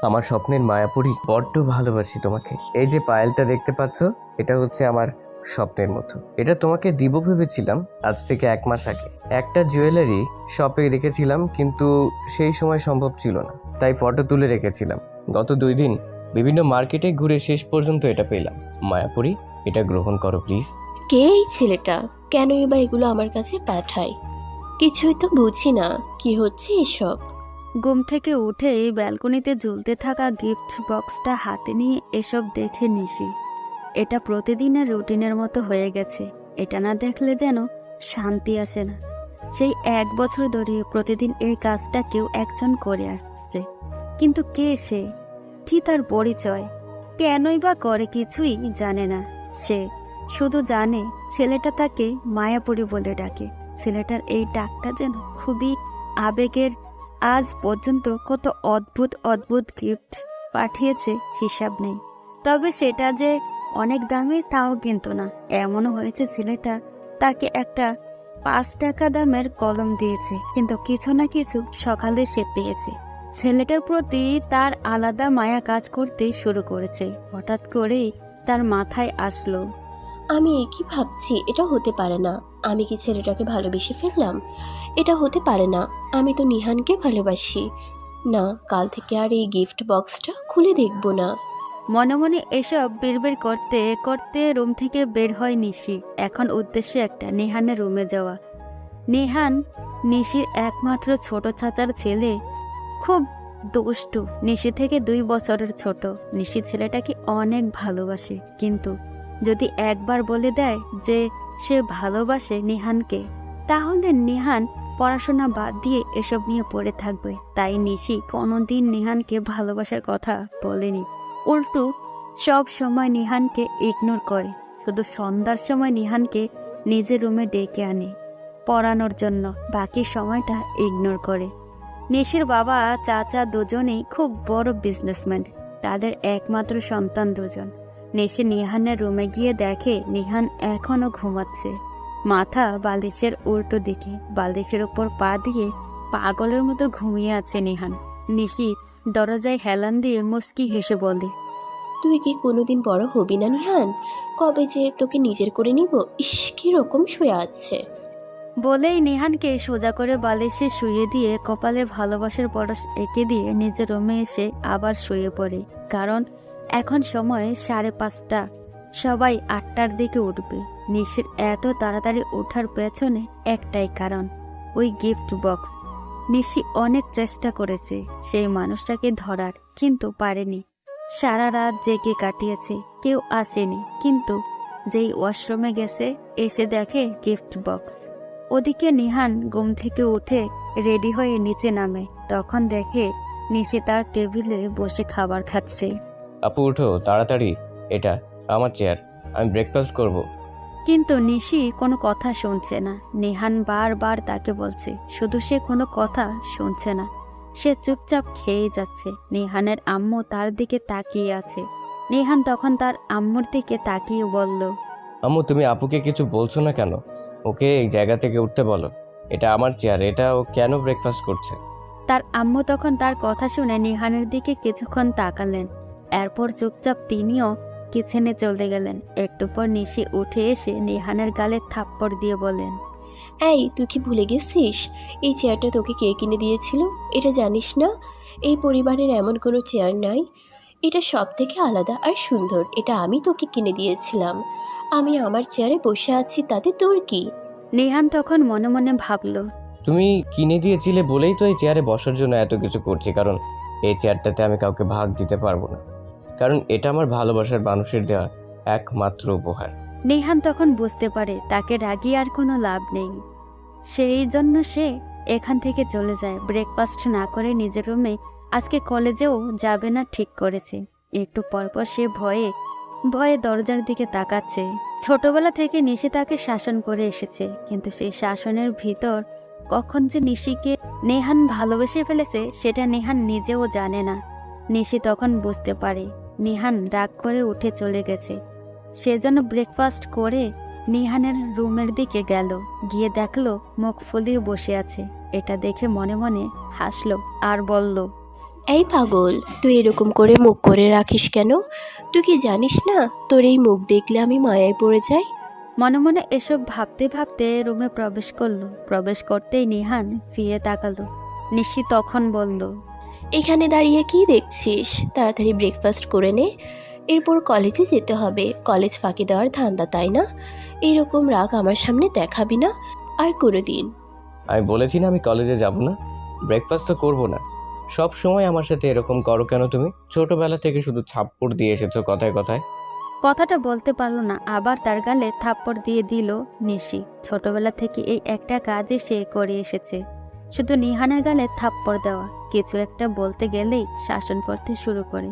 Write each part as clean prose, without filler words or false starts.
আমার স্বপ্নের মায়াপুরী, বড্ড ভালোবাসি তোমাকে। এই যে পায়েলটা দেখতে পাচ্ছ, এটা হচ্ছে আমার স্বপ্নের মতো। এটা তোমাকে দিব ভেবেছিলাম আজ থেকে 1 মাস আগে। একটা জুয়েলারি শপে রেখেছিলাম, কিন্তু সেই সময় সম্ভব ছিল না, তাই ফটো তুলে রেখেছিলাম। গত 2 দিন বিভিন্ন মার্কেটে ঘুরে শেষ পর্যন্ত এটা পেলাম। মায়াপুরী, এটা গ্রহণ করো প্লিজ। কে এই ছেলেটা? কেনই বা এগুলো আমার কাছে পাঠায়? কিছুই তো বুঝি না, কি হচ্ছে এসব? ঘুম থেকে উঠে ব্যালকনিতে ঝুলতে থাকা গিফট বক্সটা হাতে নিয়ে এসব দেখে নিশি। এটা প্রতিদিনের রুটিনের মতো হয়ে গেছে। এটা না দেখলে যেন শান্তি আসে না। সেই 1 বছর ধরে প্রতিদিন এই কাজটা কেউ একজন করে আসছে, কিন্তু কে সে, কি তার পরিচয়, কেনই বা করে কিছুই জানে না সে। শুধু জানে ছেলেটা তাকে মায়াপুরী বলে ডাকে। ছেলেটার এই ডাকটা যেন খুবই আবেগের। আজ পর্যন্ত কত অদ্ভুত অদ্ভুত গিফট পাঠিয়েছে হিসাব নেই, তবে সেটা যে অনেক দামি তাও কিন্তু না। এমনও হয়েছে ছেলেটা তাকে একটা 5 টাকা দামের কলম দিয়েছে, কিন্তু কিছু না কিছু সকালে সে পেয়েছে। ছেলেটার প্রতি তার আলাদা মায়া কাজ করতে শুরু করেছে। হঠাৎ করেই তার মাথায় আসলো, আমি কি ভাবছি, এটা হতে পারে না। আমি কি ছেলেটাকে ভালোবেসে ফেললাম? এটা হতে পারে না। আমি তো নিহানকে ভালোবাসি। না, কাল থেকে আর এই গিফট বক্সটা খুলে দেখব না। মনে মনে এসব বিড়বিড় করতে করতে রুম থেকে বের হয় নিশি। এখন উদ্দেশ্য একটা, নেহানের রুমে যাওয়া। নেহান নিশির একমাত্র ছোট চাচার ছেলে, খুব দুষ্টু। নিশি থেকে 2 বছরের ছোট। নিশি ছেলেটাকে অনেক ভালোবাসে, কিন্তু যদি একবার বলে দেয় যে সে ভালোবাসে নিহানকে, তাহলে নিহান পড়াশোনা বাদ দিয়ে এসব নিয়ে পড়ে থাকবে। তাই নিশি কোনোদিন নিহানকে ভালোবাসার কথা বলেনি। উল্টো সব সময় নিহানকে ইগনোর করে। শুধু সন্ধ্যার সময় নিহানকে নিজের রুমে ডেকে আনে পড়ানোর জন্য, বাকি সময়টা ইগনোর করে। নিশির বাবা চাচা দুজনেই খুব বড় বিজনেসম্যান। তাদের একমাত্র সন্তান 2জন। নিশি নিহানের রুমে গিয়ে দেখে নিহান এখনো ঘুমাচ্ছে, মাথা বালিশের উল্টো দিকে। বালিশের উপর পা দিয়ে পাগলের মতো ঘুমিয়ে আছে নিহান। নিশি দরজায় হেলান দিয়ে মুস্কি হেসে বলে, তুই কি কোনোদিন বড় হবি না নিহান? কবে যে তোকে নিজের করে নিব। ইস, কিরকম শুয়ে আছে। বলেই নিহানকে সোজা করে বালিশে শুয়ে দিয়ে কপালে ভালোবাসার পরশ এঁকে দিয়ে নিজের রুমে এসে আবার শুয়ে পড়ে। কারণ এখন সময় 5:30। সবাই 8টার দিকে উঠবে। নিশির এত তাড়াতাড়ি ওঠার পেছনে একটাই কারণ, ওই গিফট বক্স। নিশি অনেক চেষ্টা করেছে সেই মানুষটাকে ধরার, কিন্তু পারেনি। সারা রাত জেগে কাটিয়েছে, কেউ আসেনি। কিন্তু যেই ওয়াশরুমে গেছে, এসে দেখে গিফট বক্স। ওদিকে নিহান ঘুম থেকে উঠে রেডি হয়ে নিচে নামে। তখন দেখে নিশি তার টেবিলে বসে খাবার খাচ্ছে। আপু উঠো তাড়াতাড়ি, এটা আমার চেয়ার, আমি ব্রেকফাস্ট করব। কিন্তু নিশি কোনো কথা শুনছে না। নিহান বারবার তাকে বলছে, শুধু সে কোনো কথা শুনছে না। সে চুপচাপ খেয়ে যাচ্ছে। নিহানের আম্মু তার দিকে তাকিয়ে আছে। নিহান তখন তার আম্মুর দিকে তাকিয়ে বলল, আম্মু, তুমি আপুকে কিছু বলছো না কেন? ওকে এই জায়গা থেকে উঠতে বলো, এটা আমার চেয়ার, এটা ও কেন ব্রেকফাস্ট করছে? তার আম্মু তখন তার কথা শুনে নিহানের দিকে কিছুক্ষণ তাকালেন। এরপর চুপচাপ তিনিও কিচেনে চলে গেলেন। একটু পর নিশি উঠে এসে নিহানের গালে থাপ্পড় দিয়ে বলেন, এই, তুই কি ভুলে গেছিস এই চেয়ারটা তোকে কে কিনে দিয়েছিল? এটা জানিস না? এই পরিবারের এমন কোনো চেয়ার নাই। এটা সব থেকে আলাদা আর সুন্দর। এটা আমি তোকে কিনে দিয়েছিলাম। আমি আমার চেয়ারে বসে আছি, তাতে তোর কি? নিহান তখন মনে মনে ভাবল, তুমি কিনে দিয়েছিলে বলেই তো এই চেয়ারে বসার জন্য এত কিছু করছি, কারণ এই চেয়ারটাতে আমি কাউকে ভাগ দিতে পারবো না, কারণ এটা আমার ভালোবাসার মানুষের দেওয়া একমাত্র উপহার। নিহান তখন বুঝতে পারে তাকে রাগিয়ে আর কোনো লাভ নেই। সেই জন্য সে এখান থেকে চলে যায়। ব্রেকফাস্ট না করে নিজের রুমে, আজকে কলেজেও যাবে না ঠিক করেছে। একটু পরপর সে ভয়ে ভয়ে দরজার দিকে তাকাচ্ছে। ছোটবেলা থেকে নিশি তাকে শাসন করে এসেছে, কিন্তু সেই শাসনের ভিতর কখন যে নিশিকে নেহান ভালোবেসে ফেলেছে সেটা নেহান নিজেও জানে না। নিশি তখন বুঝতে পারে নিহান রাগ করে উঠে চলে গেছে। সেজন্য ব্রেকফাস্ট করে নিহানের রুমের দিকে গেল। গিয়ে দেখলো মুখ ফুলিয়ে বসে আছে। এটা দেখে মনে মনে হাসলো আর বলল, এই পাগল, তুই এরকম করে মুখ করে রাখিস কেন? তুই কি জানিস না তোর এই মুখ দেখলে আমি মায়ায় পড়ে যাই? মনে মনে এসব ভাবতে ভাবতে রুমে প্রবেশ করলো। প্রবেশ করতেই নিহান ফিরে তাকালো। নিশি তখন বলল, এখানে দাঁড়িয়ে কি দেখছিস? তাড়াতাড়ি ব্রেকফাস্ট করে নে, এরপর কলেজে যেতে হবে। কলেজ ফাঁকি দেওয়ার ধান্দা, তাই না? এইরকম রাগ আমার সামনে দেখাবি না আর কোনো দিন। আমি বলেছি না আমি কলেজে যাব না, ব্রেকফাস্ট তো করবো না। সব সময় আমার সাথে এরকম করো কেন তুমি? ছোটবেলা থেকে শুধু ছাপ্পড় দিয়ে এসেছো কথায় কথায়। কথাটা বলতে পারলো না, আবার তার গালে থাপ্পড় দিয়ে দিল নিশি। ছোটবেলা থেকে এই একটা কাজই সে করে এসেছে, শুধু নিহানের গালে থাপ্পড় দেওয়া। কিছু একটা বলতে গেলেই শাসন করতে শুরু করে।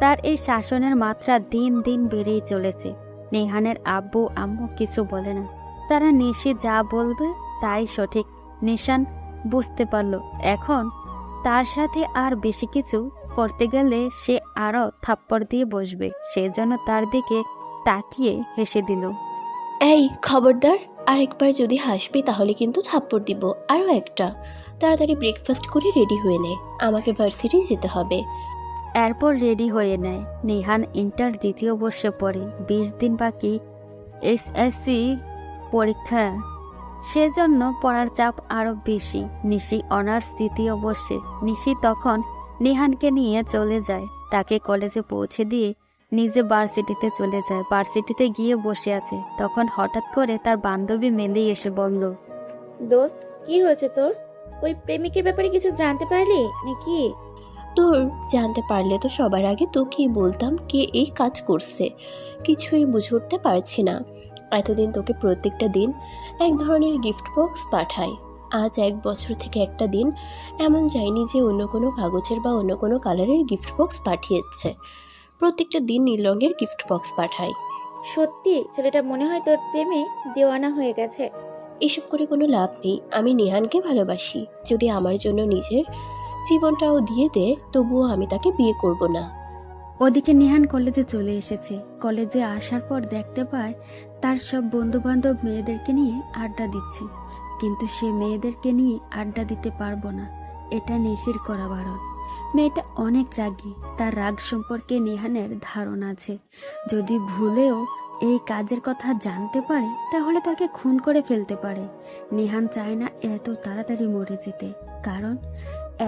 তার এই শাসনের মাত্রা দিন দিন বেড়েই চলেছে। নিহানের আব্বু আম্মু কিছু বলে না, তারা নিশি যা বলবে তাই সঠিক। নিশান বুঝতে পারল এখন তার সাথে আর বেশি কিছু করতে গেলে সে আরো থাপ্পড় দিয়ে বসবে। সেজন্য তার দিকে তাকিয়ে হেসে দিল। এই খবরদার, আরেকবার যদি হাসবি তাহলে কিন্তু থাপ্পড় দিব, আরও একটা। তাড়াতাড়ি ব্রেকফাস্ট করে রেডি হয়ে নে, আমাকে ভার্সিটি যেতে হবে। এরপর রেডি হয়ে নেয়। নিহান ইন্টার দ্বিতীয় বর্ষে পড়ে, 20 দিন বাকি এসএসসি পরীক্ষা। সেজন্য পড়ার চাপ আরো বেশি। নিশি অনার্স দ্বিতীয় বর্ষে। নিশি তখন নিহানকে নিয়ে চলে যায়, তাকে কলেজে পৌঁছে দিয়ে নিজে ভার্সিটিতে চলে যায়। ভার্সিটিতে গিয়ে বসে আছে, তখন হঠাৎ করে তার বান্ধবী মেলি এসে বলল, দোস্ত, কি হয়েছে তোর? ওই প্রেমিকের ব্যাপারে কিছু জানতে পারলি নাকি? তোর জানতে পারলে তো সবার আগে তোকেই বলতাম কে এই কাজ করছে। কিছুই বুঝে উঠতে পারছি না। এতদিন তোকে প্রত্যেকটা দিন এক ধরনের গিফট বক্স পাঠাই, আজ 1 বছর থেকে একটা দিন এমন যায়নি যে অন্য কোনো কাগজের বা অন্য কোনো কালারের গিফট বক্স পাঠিয়েছে। প্রত্যেকটা দিন নীল রঙের গিফট বক্স পাঠাই। সত্যি ছেলেটা মনে হয় তোর প্রেমে দেওয়ানা হয়ে গেছে। এসব করে কোনো লাভ নেই। আমি নেহানকে ভালোবাসি, যদি আমার জন্য নিজের জীবনটাও দিয়ে দে তবুও আমি তাকে বিয়ে করব না। ওদিকে নিহান কলেজে চলে এসেছে। কলেজে আসার পর দেখতে পায় তার সব বন্ধু বান্ধব মেয়েদেরকে নিয়ে আড্ডা দিচ্ছে, কিন্তু সে মেয়েদেরকে নিয়ে আড্ডা দিতে পারবো না, এটা নিশির করা বারণ। মেয়েটা অনেক রাগী, তার রাগ সম্পর্কে নিহানের ধারণা আছে। যদি ভুলেও এই কাজের কথা জানতে পারে তাহলে তাকে খুন করে ফেলতে পারে। নিহান চায় না এত তাড়াতাড়ি মরে যেতে, কারণ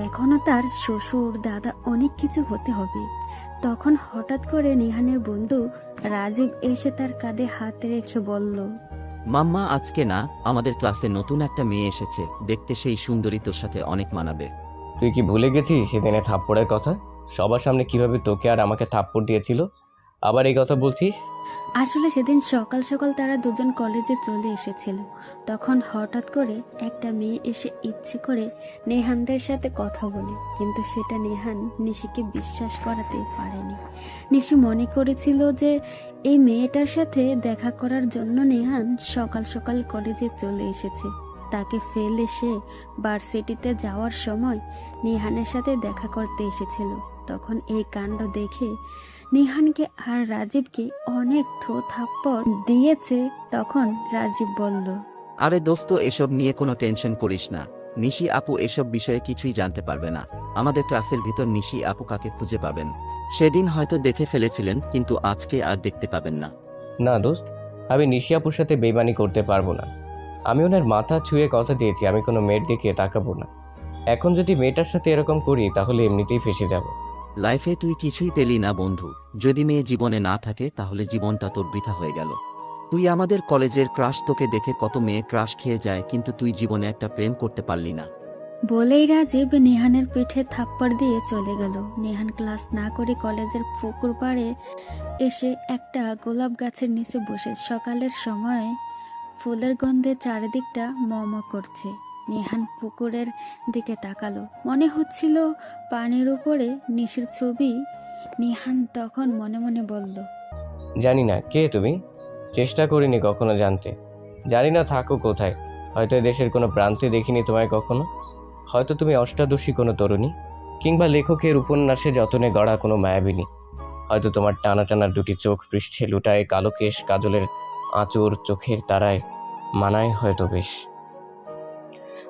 এখনো তার শ্বশুর দাদা অনেক কিছু হতে হবে। তখন হঠাৎ করে নিহানের বন্ধু রাজীব এসে তার কাঁধে হাত রেখে বলল, মাম্মা, আজকে না, আমাদের ক্লাসে নতুন একটা মেয়ে এসেছে, দেখতে সেই সুন্দরী, তোর সাথে অনেক মানাবে। তুই কি ভুলে গেছিস সেদিনে থাপ্পড়ের কথা? সবার সামনে কিভাবে তোকে আর আমাকে থাপ্পড় দিয়েছিল, আবার এই কথা বলছিস? আসলে সেদিন সকাল সকাল তারা দুজন কলেজে চলে এসেছিল। তখন হঠাৎ করে একটা মেয়ে এসে ইচ্ছে করে নেহানদের সাথে কথা বলে, কিন্তু সেটা নেহান নিশিকে বিশ্বাস করাতে পারেনি। নিশি মনে করেছিল যে এই মেয়েটার সাথে দেখা করার জন্য নেহান সকাল সকাল কলেজে চলে এসেছে। তাকে ফেলে সে ভার্সিটিতে যাওয়ার সময় নেহানের সাথে দেখা করতে এসেছিল। তখন এই কাণ্ড দেখে নিহানকে আর রাজীবকে অনেক থাপ্পড় দিয়েছে। তখন রাজীব বলল, আরে দোস্ত, এসব নিয়ে কোনো টেনশন করিস না। নিশি আপু এসব বিষয়ে কিছুই জানতে পারবে না। আমাদের ক্লাসের ভিতর নিশি আপু কাকে খুঁজে পাবেন। সেদিন হয়তো দেখে ফেলেছিলেন, কিন্তু আজকে আর দেখতে পাবেন না। না দোস্ত, আমি নিশি আপুর সাথে বেইমানি করতে পারবো না। আমি ওনার মাথা ছুঁয়ে কথা দিয়েছি আমি কোনো মেয়ের দিকে তাকাবো না। এখন যদি মেয়েটার সাথে এরকম করি তাহলে এমনিতেই ফেসে যাব। লাইফে তুই কিছুই পেলি না বন্ধু। যদি মেয়ে জীবনে না থাকে তাহলে জীবনটা তোর বৃথা হয়ে গেল। তুই আমাদের কলেজের ক্রাশ, তোকে দেখে কত মেয়ে ক্রাশ খেয়ে যায়, কিন্তু তুই জীবনে একটা প্রেম করতে পারলি না। বলেই রাজীব নেহানের পিঠে থাপ্পড় দিয়ে চলে গেল। নেহান ক্লাস না করে কলেজের পুকুর পাড়ে এসে একটা গোলাপ গাছের নিচে বসে সকালের সময় ফুলের গন্ধে চারিদিকটা মম করছে। নেহান পুকুরের দিকে তাকালো, মনে হচ্ছিল পানির উপরে নিশির ছবি। নেহান তখন মনে মনে বলল, জানি না কে তুমি, চেষ্টা করিনি কখনো জানতে। জানি না থাকো কোথায়, হয়তো দেশের কোনো প্রান্তে দেখিনি তোমায় কখনো। হয়তো তুমি অষ্টাদশী কোনো তরুণী, কিংবা লেখকের উপন্যাসে যতনে গড়া কোনো মায়াবিনী। হয়তো তোমার টানা টানা দুটি চোখ পৃষ্ঠে লুটায় কালো কেশ, কাজলের আঁচড় চোখের তারায় মানায় হয়তো বেশ।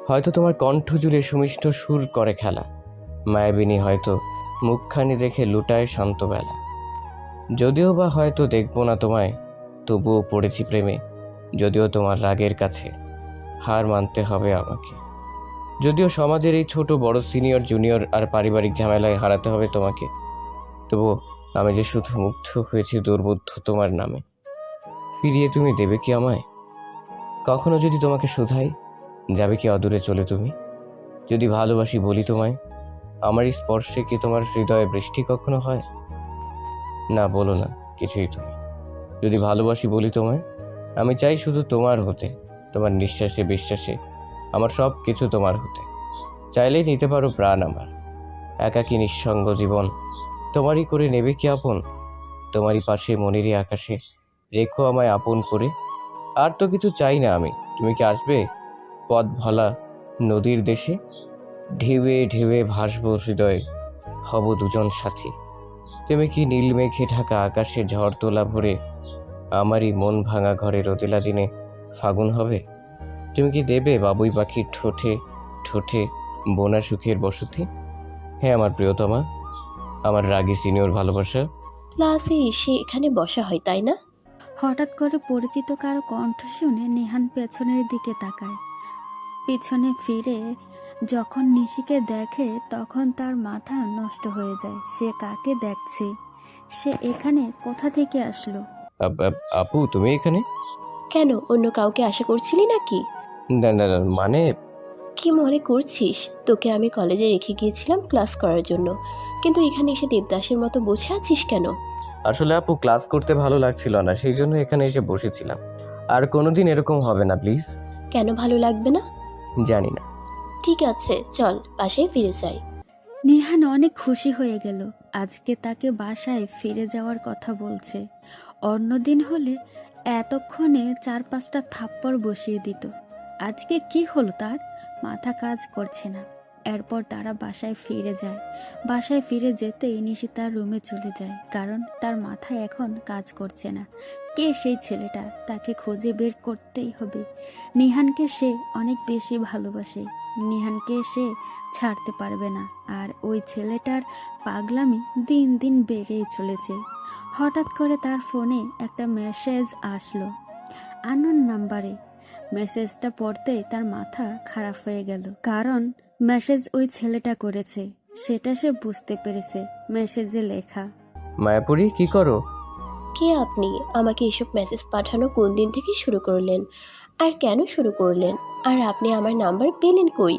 হয়তো তোমার কণ্ঠ জুড়ে সুমিষ্ট সুর করে খেলা মায়াবিনী, হয়তো মুখখানি দেখে লুটায় শান্ত বেলা। যদিও বা হয়তো দেখবো না তোমায়, তবুও পড়েছি প্রেমে। যদিও তোমার রাগের কাছে হার মানতে হবে আমাকে। যদিও সমাজের এই ছোট বড় সিনিয়র জুনিয়র আর পারিবারিক ঝামেলায় হারাতে হবে তোমাকে, তবুও আমি যে শুধু মুগ্ধ হয়েছি দুর্বোধ্য তোমার নামে। ফিরিয়ে তুমি দেবে কি আমায়? কখনো যদি তোমাকে শুধাই, যাবে কি অদূরে চলে তুমি? যদি ভালোবাসি বলি তোমায়, আমার এই স্পর্শে কি তোমার হৃদয়ে বৃষ্টি কখনো হয়? না, বলো না কিছুই তুমি। যদি ভালোবাসি বলি তোমায়, আমি চাই শুধু তোমার হতে। তোমার নিঃশ্বাসে বিশ্বাসে আমার সব কিছু তোমার হতে। চাইলেই নিতে পারো প্রাণ আমার। একাকী নিঃসঙ্গ জীবন তোমারই করে নেবে কি আপন? তোমারই পাশে মনেরই আকাশে রেখো আমায় আপন করে। আর তো কিছু চাই না আমি। তুমি কি আসবে পথ ভোলা নদীর দেশে? ঢেউয়ে ঢেউয়ে ভাসবো হৃদয়ে, হব দুজন সাথী। তুমি কি নীল মেঘে ঢাকা আকাশে ঝড় তোলা ভরে আমারই মন ভাঙা ঘরে রোদেলা দিনে ফাগুন হবে? তুমি কি দেবে বাবুই পাখির ঠোঁটে ঠোঁটে বোনা সুখের বসতি? হ্যাঁ আমার প্রিয়তমা, আমার রাগী সিনিয়র ভালোবাসা। ক্লাসে এসে এখানে বসা হয় তাই না? হঠাৎ করে পরিচিত কারো কণ্ঠ শুনে নেহান পেছনের দিকে তাকায়। পিছনে ফিরে যখন নিশিকে দেখে তখন তার মাথা নষ্ট হয়ে যায়। সে কাকে দেখছে? সে এখানে কোথা থেকে আসলো? আপু তুমি এখানে? কেন, অন্য কাউকে আশা করছিলি নাকি? না না না, মানে কি মনে করছিস তোকে আমি কলেজে রেখে গিয়েছিলাম ক্লাস করার জন্য, কিন্তু এখানে এসে দেবদাসের মতো বসে আছিস কেন? আসলে আপু ক্লাস করতে ভালো লাগছিল না, সেই জন্য এখানে এসে বসেছিলাম। আর কোনোদিন এরকম হবে না প্লিজ। কেন ভালো লাগবে না? জানি না। ঠিক আছে চল বাসায় ফিরে যাই। নিহান অনেক খুশি হয়ে গেল। আজকে তাকে বাসায় ফিরে যাওয়ার কথা বলছে। অন্যদিন হলে এতক্ষণে 4-5টা থাপ্পড় বসিয়ে দিত। আজকে কি হলো তার? মাথা কাজ করছে না। এরপর তারা বাসায় ফিরে যায়। বাসায় ফিরে যেতেই নিশি তার রুমে চলে যায়, কারণ তার মাথায় এখন কাজ করছে না। কে সেই ছেলেটা? তাকে খুঁজে বের করতেই হবে। নিহানকে সে অনেক বেশি ভালোবাসে। নিহানকে সে ছাড়তে পারবে না। আর ওই ছেলেটার পাগলামি দিন দিন বেড়েই চলেছে। হঠাৎ করে তার ফোনে একটা মেসেজ আসলো আননোন নাম্বারে। মেসেজটা পড়তেই তার মাথা খারাপ হয়ে গেল, কারণ মেসেজ ওই ছেলেটা করেছে সেটা সে বুঝতে পেরেছে। মেসেজে লেখা, মায়াপুরী কি করো? কে আপনি? আমাকে এসব মেসেজ পাঠানো কোন দিন থেকে শুরু করলেন? আর কেন শুরু করলেন? আর আপনি আমার নাম্বার পেলেন কই?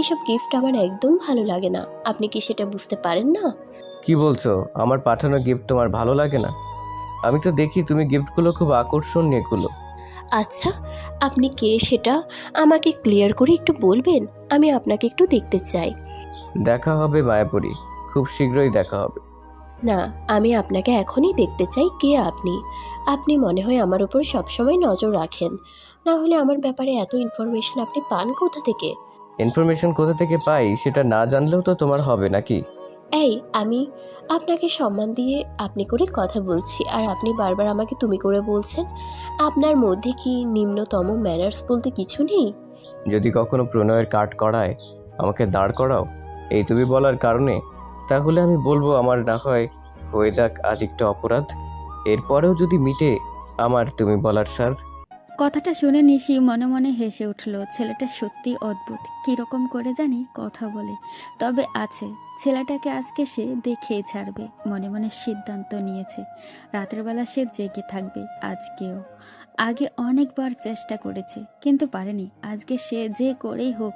এসব গিফট আমার একদম ভালো লাগে না। আপনি কি সেটা বুঝতে পারেন না? কি বলছো? আমার পাঠানো গিফট তোমার ভালো লাগে না? আমি তো দেখি তুমি গিফটগুলো খুব আকর্ষণীয়গুলো। আচ্ছা, আপনি কে সেটা আমাকে ক্লিয়ার করে একটু বলবেন? আমি আপনাকে একটু দেখতে চাই। দেখা হবে মায়াপুরী, খুব শীঘ্রই দেখা হবে। না, আমি আপনাকে এখনই দেখতে চাই। কে আপনি? আপনি মনে হয় আমার উপর সবসময় নজর রাখেন, না হলে আমার ব্যাপারে এত ইনফরমেশন আপনি পান কোথা থেকে? ইনফরমেশন কোথা থেকে পাই সেটা না জানলেও তো তোমার হবে নাকি? এই, আমি আপনাকে সম্মান দিয়ে আপনি করে কথা বলছি, আর আপনি বারবার আমাকে তুমি করে বলছেন। আপনার মধ্যে কি নিম্নতম ম্যানার্স বলতে কিছু নেই? যদি কখনো প্রণয়ের কাট করায় আমাকে দাঁড় করাও এই তুমি বলার কারণে, তাহলে আমি বলবো আমার না হয় হয়ে যাক আজ একটু অপরাধ, এরপরেও যদি মিটে আমার তুমি বলার স্বাদ। কথাটা শুনে নিশি মনে মনে হেসে উঠল। ছেলেটা সত্যি অদ্ভুত, কিরকম করে জানি কথা বলে। তবে আছে, ছেলেটাকে আজকে সে দেখেই ছাড়বে। মনে মনে সিদ্ধান্ত নিয়েছে রাতের বেলা সে জেগে থাকবে আজকেও। আগে অনেকবার চেষ্টা করেছে কিন্তু পারেনি। আজকে সে যে করেই হোক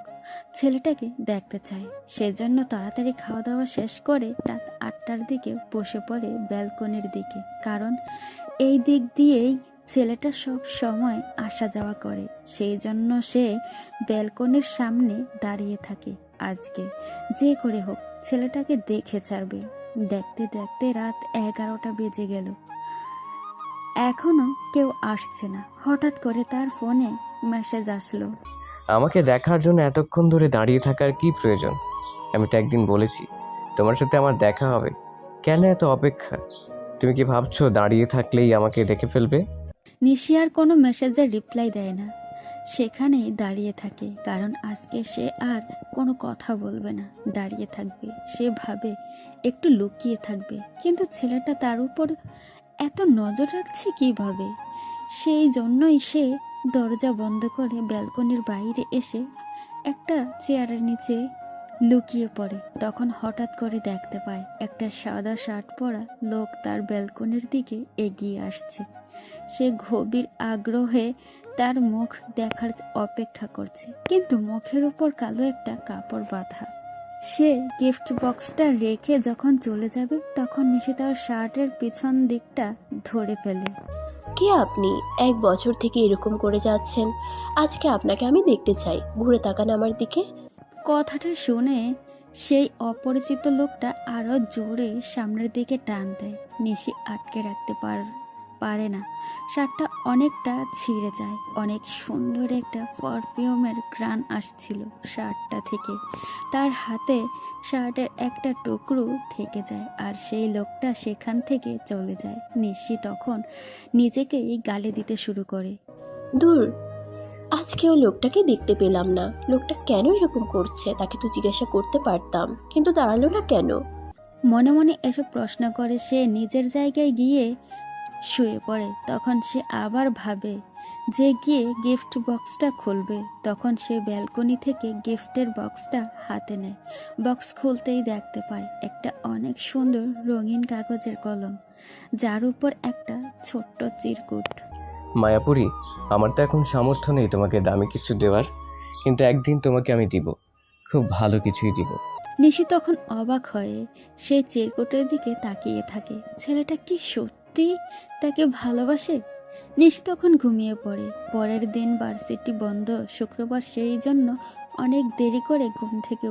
ছেলেটাকে দেখতে চায়। সেজন্য তাড়াতাড়ি খাওয়া দাওয়া শেষ করে রাত 8টার দিকে বসে পড়ে ব্যালকনির দিকে, কারণ এই দিক দিয়েই ছেলেটা সব সময় আসা যাওয়া করে। সেই জন্য সে ব্যালকনির সামনে দাঁড়িয়ে থাকে। আজকে যে করে হোক ছেলেটাকে দেখে ছাড়বে। দেখতে দেখতে রাত 11টা বেজে গেল, এখনো কেউ আসছে না। হঠাৎ করে তার ফোনে মেসেজ আসলো, আমাকে দেখার জন্য এতক্ষণ ধরে দাঁড়িয়ে থাকার কি প্রয়োজন? আমি তো একদিন বলেছি তোমার সাথে আমার দেখা হবে, কেন এত অপেক্ষা? তুমি কি ভাবছো দাঁড়িয়ে থাকলেই আমাকে দেখে ফেলবে? নিশি আর কোনো মেসেজের রিপ্লাই দেয় না। সেখানেই দাঁড়িয়ে থাকে, কারণ আজকে সে আর কোনো কথা বলবে না, দাঁড়িয়ে থাকবে। সে ভাবে একটু লুকিয়ে থাকবে, কিন্তু ছেলেটা তার উপর এত নজর রাখছে কিভাবে। সেই জন্যই সে দরজা বন্ধ করে ব্যালকনির বাইরে এসে একটা চেয়ারের নিচে লুকিয়ে পড়ে। তখন হঠাৎ করে দেখতে পায় একটা সাদা শার্ট পরা লোক তার ব্যালকনির দিকে এগিয়ে আসছে। সে গভীর আগ্রহে তার মুখ দেখার অপেক্ষা করছে, কিন্তু মুখের উপর কালো একটা কাপড় বাঁধা। সে গিফট বক্সটা রেখে যখন চলে যাবে, তখন নিশি তার শার্টের পিছন দিকটা ধরে ফেলে। কে আপনি? 1 বছর থেকে এরকম করে যাচ্ছেন, আজকে আপনাকে আমি দেখতে চাই। ঘুরে তাকান আমার দিকে। কথাটা শুনে সেই অপরিচিত লোকটা আরো জোরে সামনের দিকে টান দেয়। নিশি আটকে রাখতে পারে না, শার্টটা অনেকটা ছিঁড়ে যায়। অনেক সুন্দর একটা পারফিউমের ঘ্রাণ আসছিল শার্টটা থেকে। তার হাতে শার্টের একটা টুকরো থেকে যায়, আর সেই লোকটা সেখান থেকে চলে যায়। নিশি তখন নিজেকেই গালি দিতে শুরু করে। দূর, আজকেও লোকটাকে দেখতে পেলাম না। লোকটা কেন এরকম করছে তাকে তো জিজ্ঞাসা করতে পারতাম, কিন্তু দাঁড়ালো না কেন? মনে মনে এসব প্রশ্ন করে সে নিজের জায়গায় গিয়ে শুয়ে পড়ে। তখন সে আবার ভাবে যে গিয়ে গিফট বক্সটা খুলবে। তখন সে ব্যালকনি থেকে গিফটের বক্সটা হাতে নেয়। বক্স খুলতেই দেখতে পায় একটা অনেক সুন্দর রঙিন কাগজের কলম, যার উপর একটা ছোট্ট চিরকুট। মায়াপুরী, আমার তো এখন সামর্থ্য নেই তোমাকে দামি কিছু দেওয়ার, কিন্তু একদিন তোমাকে আমি দিব, খুব ভালো কিছুই দিব। নিশি তখন অবাক হয়ে সেই চিরকুটের দিকে তাকিয়ে থাকে। ছেলেটা কি সত্যি তাকে ভালোবাসে? নিশি তখন ঘুমিয়ে পড়ে। পরের দিন ভার্সিটি বন্ধ, শুক্রবার, সেই জন্য অনেক দেরি করে ঘুম থেকে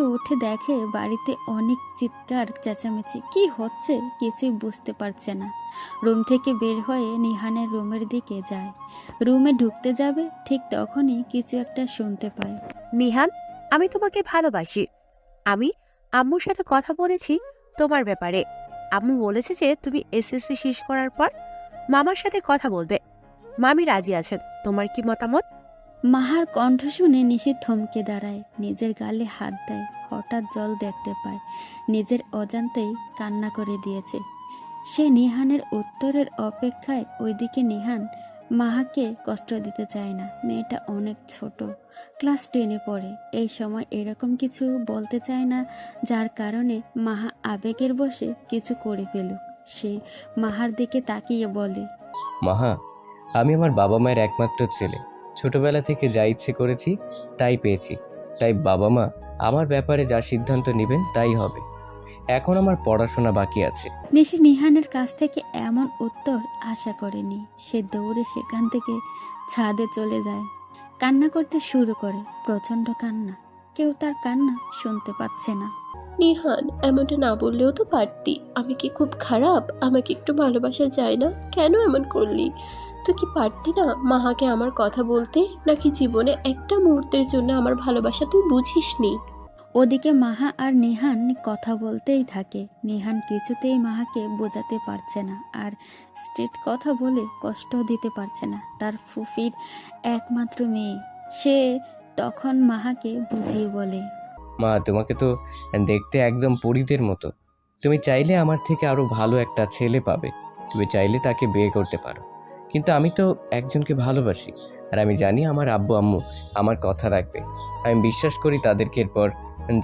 উঠে দেখে বাড়িতে অনেক চিৎকার চেঁচামেচি। কি হচ্ছে কিছুই বুঝতে পারছে না। রুম থেকে বের হয়ে নিহানের রুমের দিকে যায়। রুমে ঢুকতে যাবে, ঠিক তখনই কিছু একটা শুনতে পায়। নিহান, আমি তোমাকে ভালোবাসি। আমি আম্মুর সাথে কথা বলেছি তোমার ব্যাপারে। আম্মু বলেছে যে তুমি এসএসসি শেষ করার পর মামার সাথে কথা বলবে। মামি রাজি আছেন, তোমার কি মতামত? মাহার কণ্ঠ শুনে নিশি থমকে দাঁড়ায়, নিজের গালে হাত দেয়। হঠাৎ জল দেখতে পায়, নিজের অজান্তেই কান্না করে দিয়েছে। সে নিহানের উত্তরের অপেক্ষায়। ওইদিকে নিহান মাহাকে কষ্ট দিতে চায় না। মেয়েটা অনেক ছোট, ক্লাস 10-এ পড়ে। এই সময় এরকম কিছু বলতে চায় না, যার কারণে মাহা আবেগের বশে কিছু করে ফেলুক। সে মাহার দিকে তাকিয়ে বলে, মাহা, আমি আমার বাবা মায়ের একমাত্র ছেলে। ছোটবেলা থেকে যা ইচ্ছে করেছি তাই পেয়েছি, তাই বাবা মা আমার ব্যাপারে যা সিদ্ধান্ত নেবেন তাই হবে। এখন আমার পড়াশোনা বাকি আছে। নিশি নিহানের কাছ থেকে এমন উত্তর আশা করেনি। সে দৌড়ে সেখান থেকে ছাদে চলে যায়। কান্না করতে শুরু করে, প্রচন্ড কান্না। কেউ তার কান্না শুনতে পাচ্ছে না। নিহান, এমনটা না বললেও তো পারতি। আমি কি খুব খারাপ? আমাকে একটু ভালোবাসা যায় না? কেন এমন করলি? তুই কি পারতি না মাহাকে আমার কথা বলতে? নাকি জীবনে একটা মুহূর্তের জন্য আমার ভালোবাসা তুই বুঝিসনি? ওদিকে মাহা আর নিহান কথা বলতেই থাকে। নিহান কিছুতেই মাহাকে বোঝাতে পারছে না, আর স্ট্রেট কথা বলে কষ্ট দিতে পারছে না। তার ফুফির একমাত্র মেয়ে। সে তখন মাহাকে বুঝিয়ে বলে, মা, তোমাকে তো দেখতে একদম পরীদের মতো। তুমি চাইলে আমার থেকে আরো ভালো একটা ছেলে পাবে। তুমি চাইলে তাকে বিয়ে করতে পারো, কিন্তু আমি তো একজনকে ভালোবাসি, আর আমি জানি আমার আব্বু আম্মু আমার কথা রাখবে। আমি বিশ্বাস করি তাদেরকে। এরপর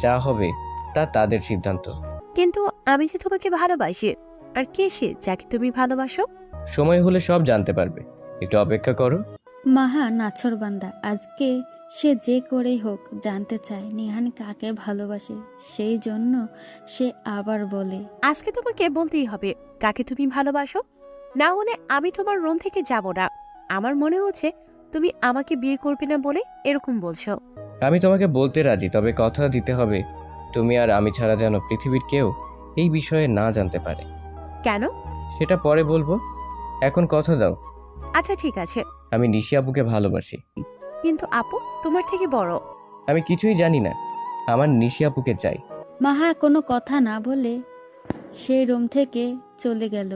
যা হবে তা তাদের সিদ্ধান্ত। কিন্তু আমি যে তোমাকে ভালোবাসি, আর কে সে যাকে তুমি ভালোবাসো? সময় হলে সব জানতে পারবে, একটু অপেক্ষা করো। মাহা নাছরবান্দা। আজকে সে যে করেই হোক জানতে চায় নিহান কাকে ভালোবাসে। সেই জন্য সে আবার বলে, আজকে তোমাকে বলতেই হবে কাকে তুমি ভালোবাসো, না হলে আমি তোমার রুম থেকে যাব না। আমার মনে হচ্ছে তুমি আমাকে বিয়ে করবে না বলে এরকম বলছো। আমি তোমাকে বলতে রাজি, তবে কথা দিতে হবে তুমি আর আমি ছাড়া যেন পৃথিবীর কেউ এই বিষয়ে না জানতে পারে। কেন? সেটা পরে বলবো, এখন কথা দাও। আচ্ছা ঠিক আছে, আমি নিশি আপুকে ভালোবাসি। কিন্তু আপু তোমার থেকে বড়। আমি কিছুই জানি না, আমার নিশি আপুকে চাই। মাহা কোনো কথা না বলে সেই রুম থেকে চলে গেল।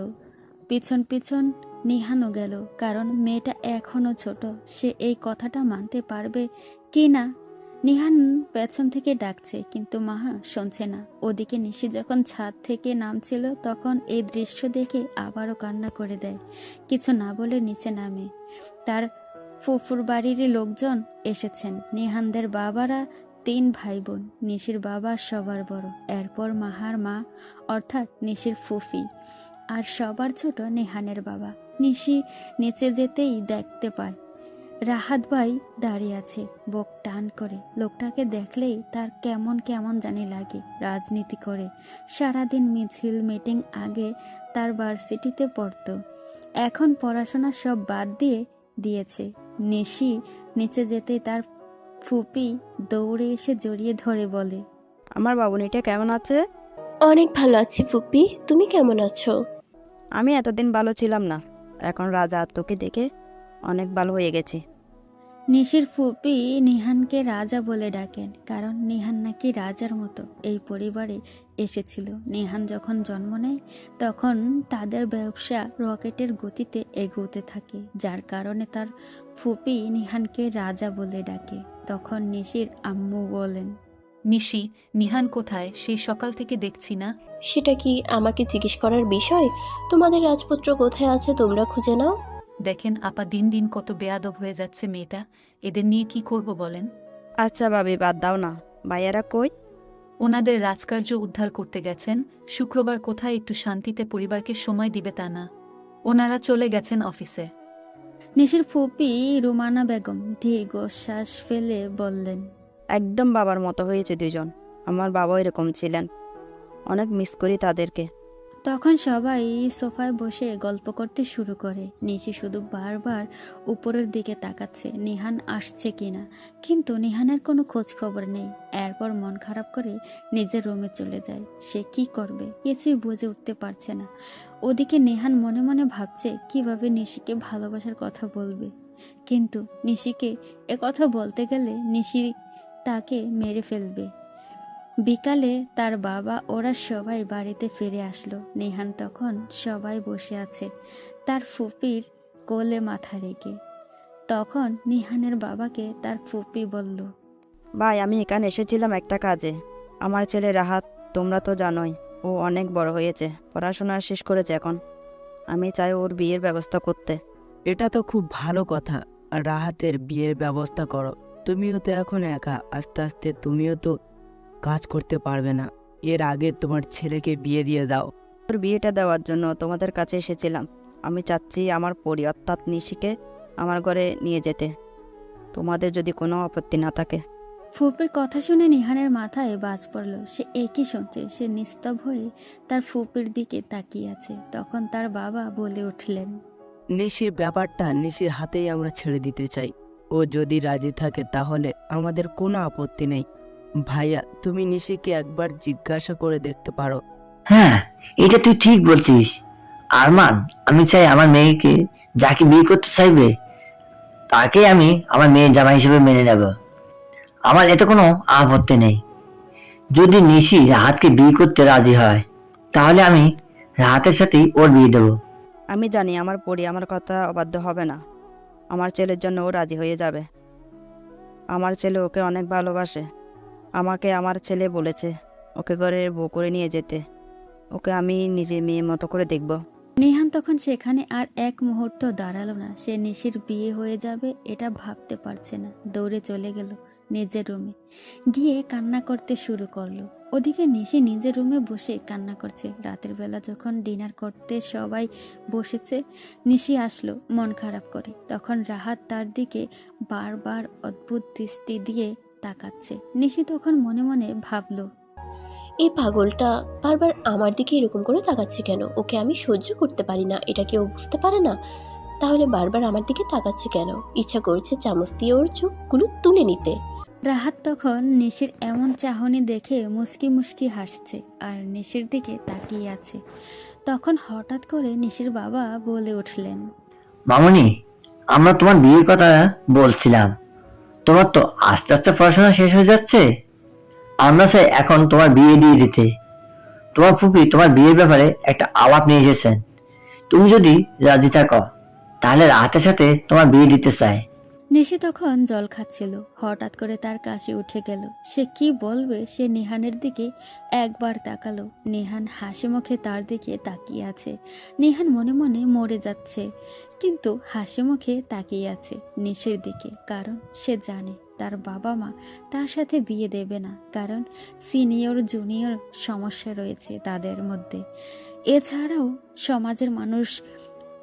পিছন পিছন নিহানও গেল, কারণ মেয়েটা এখনো ছোট, সে এই কথাটা মানতে পারবে কি না। নিহান পেছন থেকে ডাকছে, কিন্তু মাহা শুনছে না। ওদিকে নিশি যখন ছাদ থেকে নামছিল তখন এই দৃশ্য দেখে আবারও কান্না করে দেয়। কিছু না বলে নিচে নামে। তার ফুফুর বাড়ির লোকজন এসেছেন। নিহানদের বাবারা 3 ভাই বোন। নিশির বাবা সবার বড়, এরপর মাহার মা অর্থাৎ নিশির ফুফি, আর সবার ছোট নেহানের বাবা। নিশি নিচে যেতেই দেখতে পায় রাহাত ভাই দাঁড়িয়ে আছে, বুক টান করে। লোকটাকে দেখলেই তার কেমন কেমন জানি লাগে। রাজনীতি করে, সারাদিন মিছিল মিটিং, আগে তার ভার্সিটিতে পড়তো, এখন পড়াশোনা সব বাদ দিয়েছে। নিশি নিচে যেতেই তার ফুপি দৌড়ে এসে জড়িয়ে ধরে বলে, আমার বাবুনিটা কেমন আছে? অনেক ভালো আছি ফুপি, তুমি কেমন আছো? আমি এতদিন ভালো ছিলাম না, এখন রাজা তোকে দেখে অনেক ভালো হয়ে গেছি। নিশির ফুপি নিহানকে রাজা বলে ডাকেন, কারণ নিহান নাকি রাজার মতো এই পরিবারে এসেছিল। নিহান যখন জন্ম নেয় তখন তাদের ব্যবসা রকেটের গতিতে এগোতে থাকে, যার কারণে তার ফুপি নিহানকে রাজা বলে ডাকে। তখন নিশির আম্মু বলেন, নিশি, নিহান কোথায়? সেই সকাল থেকে দেখছি না। সেটা কি আমাকে জিজ্ঞেস করার বিষয়? তোমাদের রাজপুত্র কোথায় আছে তোমরা খুঁজে নাও। দেখেন আপা, দিন দিন কত বেয়াদব হয়ে যাচ্ছে মেয়েটা। এদের নিয়ে কি করব বলেন? আচ্ছা ভাবি, বাদ দাও না। ভাইয়ারা কই? ওনাদের রাজকার্য উদ্ধার করতে গেছেন। শুক্রবার কোথায় একটু শান্তিতে পরিবারকে সময় দিবে তা না, ওনারা চলে গেছেন অফিসে। নিশির ফুপি রুমানা বেগম দীর্ঘশ্বাস ফেলে বললেন, একদম বাবার মতো হয়েছে দুজন। আমার বাবা এরকম ছিলেন, অনেক মিস করি তাদেরকে। তখন সবাই সোফায় বসে গল্প করতে শুরু করে। নিশি শুধু বারবার উপরের দিকে তাকাচ্ছে নিহান আসছে কিনা, কিন্তু নিহানের কোনো খোঁজ খবর নেই। এরপর মন খারাপ করে নিজের রুমে চলে যায়। সে কি করবে কিছুই বুঝে উঠতে পারছে না। ওদিকে নিহান মনে মনে ভাবছে কিভাবে নিশিকে ভালোবাসার কথা বলবে, কিন্তু নিশিকে কথা বলতে গেলে নিশি তাকে মেরে ফেলবে। বিকালে তার বাবা ওরা সবাই বাড়িতে ফিরে আসলো। নিহান তখন সবাই বসে আছে তার ফুপির কোলে মাথা রেখে। তখন নিহানের বাবাকে তার ফুপি বলল, ভাই, আমি এখানে এসেছিলাম একটা কাজে। আমার ছেলে রাহাত, তোমরা তো জানোই, ও অনেক বড় হয়েছে, পড়াশোনা শেষ করেছে। এখন আমি চাই ওর বিয়ের ব্যবস্থা করতে। এটা তো খুব ভালো কথা। রাহাতের বিয়ের ব্যবস্থা করো। তুমিও তো এখন একা, আস্তে আস্তে তুমিও তো কাজ করতে পারবে না। এর আগে তোমার ছেলেকে বিয়ে দিয়ে দাও। ওর বিয়েটা দেওয়ার জন্য তোমাদের কাছে এসেছিলাম। আমি চাচ্ছি আমার পরি অর্থাৎ নিশিকে আমার ঘরে নিয়ে যেতে, তোমাদের যদি কোনো আপত্তি না থাকে। ফুপির কথা শুনে নিহানের মাথায় বাজ পড়ল। সে একই শুনছে। সে নিস্তব হয়ে তার ফুপির দিকে তাকিয়ে আছে। তখন তার বাবা বলে উঠলেন, নিশির ব্যাপারটা নিশির হাতেই আমরা ছেড়ে দিতে চাই। ও যদি রাজি থাকে তাহলে আমাদের কোনো আপত্তি নেই। ভাইয়া, তুমি নিশিকে একবার জিজ্ঞাসা করে দেখতে পারো। হ্যাঁ, এটা তুই ঠিক বলছিস আরমান। আমি চাই আমার মেয়েকে যাকে বিয়ে করতে চাইবে তাকে আমি আমার মেয়ের জামাই হিসেবে মেনে নেব। আমার এতে কোনো আপত্তি নেই। যদি নিশি রাহাতকে বিয়ে করতে রাজি হয় তাহলে আমি রাহাতের সাথেই ওর বিয়ে দেবো। আমি জানি আমার পরি আমার কথা অবাধ্য হবে না। আমার ছেলের জন্য ও রাজি হয়ে যাবে। আমার ছেলে ওকে অনেক ভালোবাসে। আমাকে আমার ছেলে বলেছে ওকে ঘরে বউ করে নিয়ে যেতে। ওকে আমি নিজে মেয়ে মতো করে দেখব। নিহান তখন সেখানে আর এক মুহূর্ত দাঁড়ালো না। সে নিশির বিয়ে হয়ে যাবে এটা ভাবতে পারছে না। দৌড়ে চলে গেল নিজের রুমে, গিয়ে কান্না করতে শুরু করলো। ওদিকে নিশি নিজের রুমে বসে কান্না করছে। রাতের বেলা যখন ডিনার করতে সবাই বসেছে, নিশি আসলো মন খারাপ করে। তখন রাহাত তার দিকে বারবার অদ্ভুত দৃষ্টি দিয়ে তাকাচ্ছে। নিশি তখন মনে মনে ভাবলো, এই পাগলটা বারবার আমার দিকে এরকম করে তাকাচ্ছে কেন? ওকে আমি সহ্য করতে পারি না, এটা কেউ বুঝতে পারে না? তাহলে বারবার আমার দিকে তাকাচ্ছে কেন? ইচ্ছা করছে চামচ দিয়ে ওর চোখগুলো তুলে নিতে। রাহাত তখন নিশির এমন চাহনি দেখে মুস্কি মুস্কি হাসছে আর নিশির দিকে তাকিয়ে আছে। তখন হঠাৎ করে নিশির বাবা বলে উঠলেন, মামুনি, আমরা তোমার বিয়ের কথা বলছিলাম। তোমার তো আস্তে আস্তে পড়াশোনা শেষ হয়ে যাচ্ছে। আমরা চাই এখন তোমার বিয়ে দিয়ে দিতে। তোমার ফুপি তোমার বিয়ের ব্যাপারে একটা আলাপ নিয়ে এসেছেন। তুমি যদি রাজি থাকো তাহলে রাহাতের সাথে তোমার বিয়ে দিতে চাই। নিশি তখন জল খাচ্ছিল। হঠাৎ করে তার কাশি উঠে গেল। সে কি বলবে সে নিহানের দিকে একবার তাকালো। নিহান হাসি মুখে তার দিকে তাকিয়ে আছে। নিহান মনে মনে মরে যাচ্ছে, কিন্তু হাসি মুখে তাকিয়ে আছে নিশির দিকে, কারণ সে জানে তার বাবা মা তার সাথে বিয়ে দেবে না, কারণ সিনিয়র জুনিয়র সমস্যা রয়েছে তাদের মধ্যে। এছাড়াও সমাজের মানুষ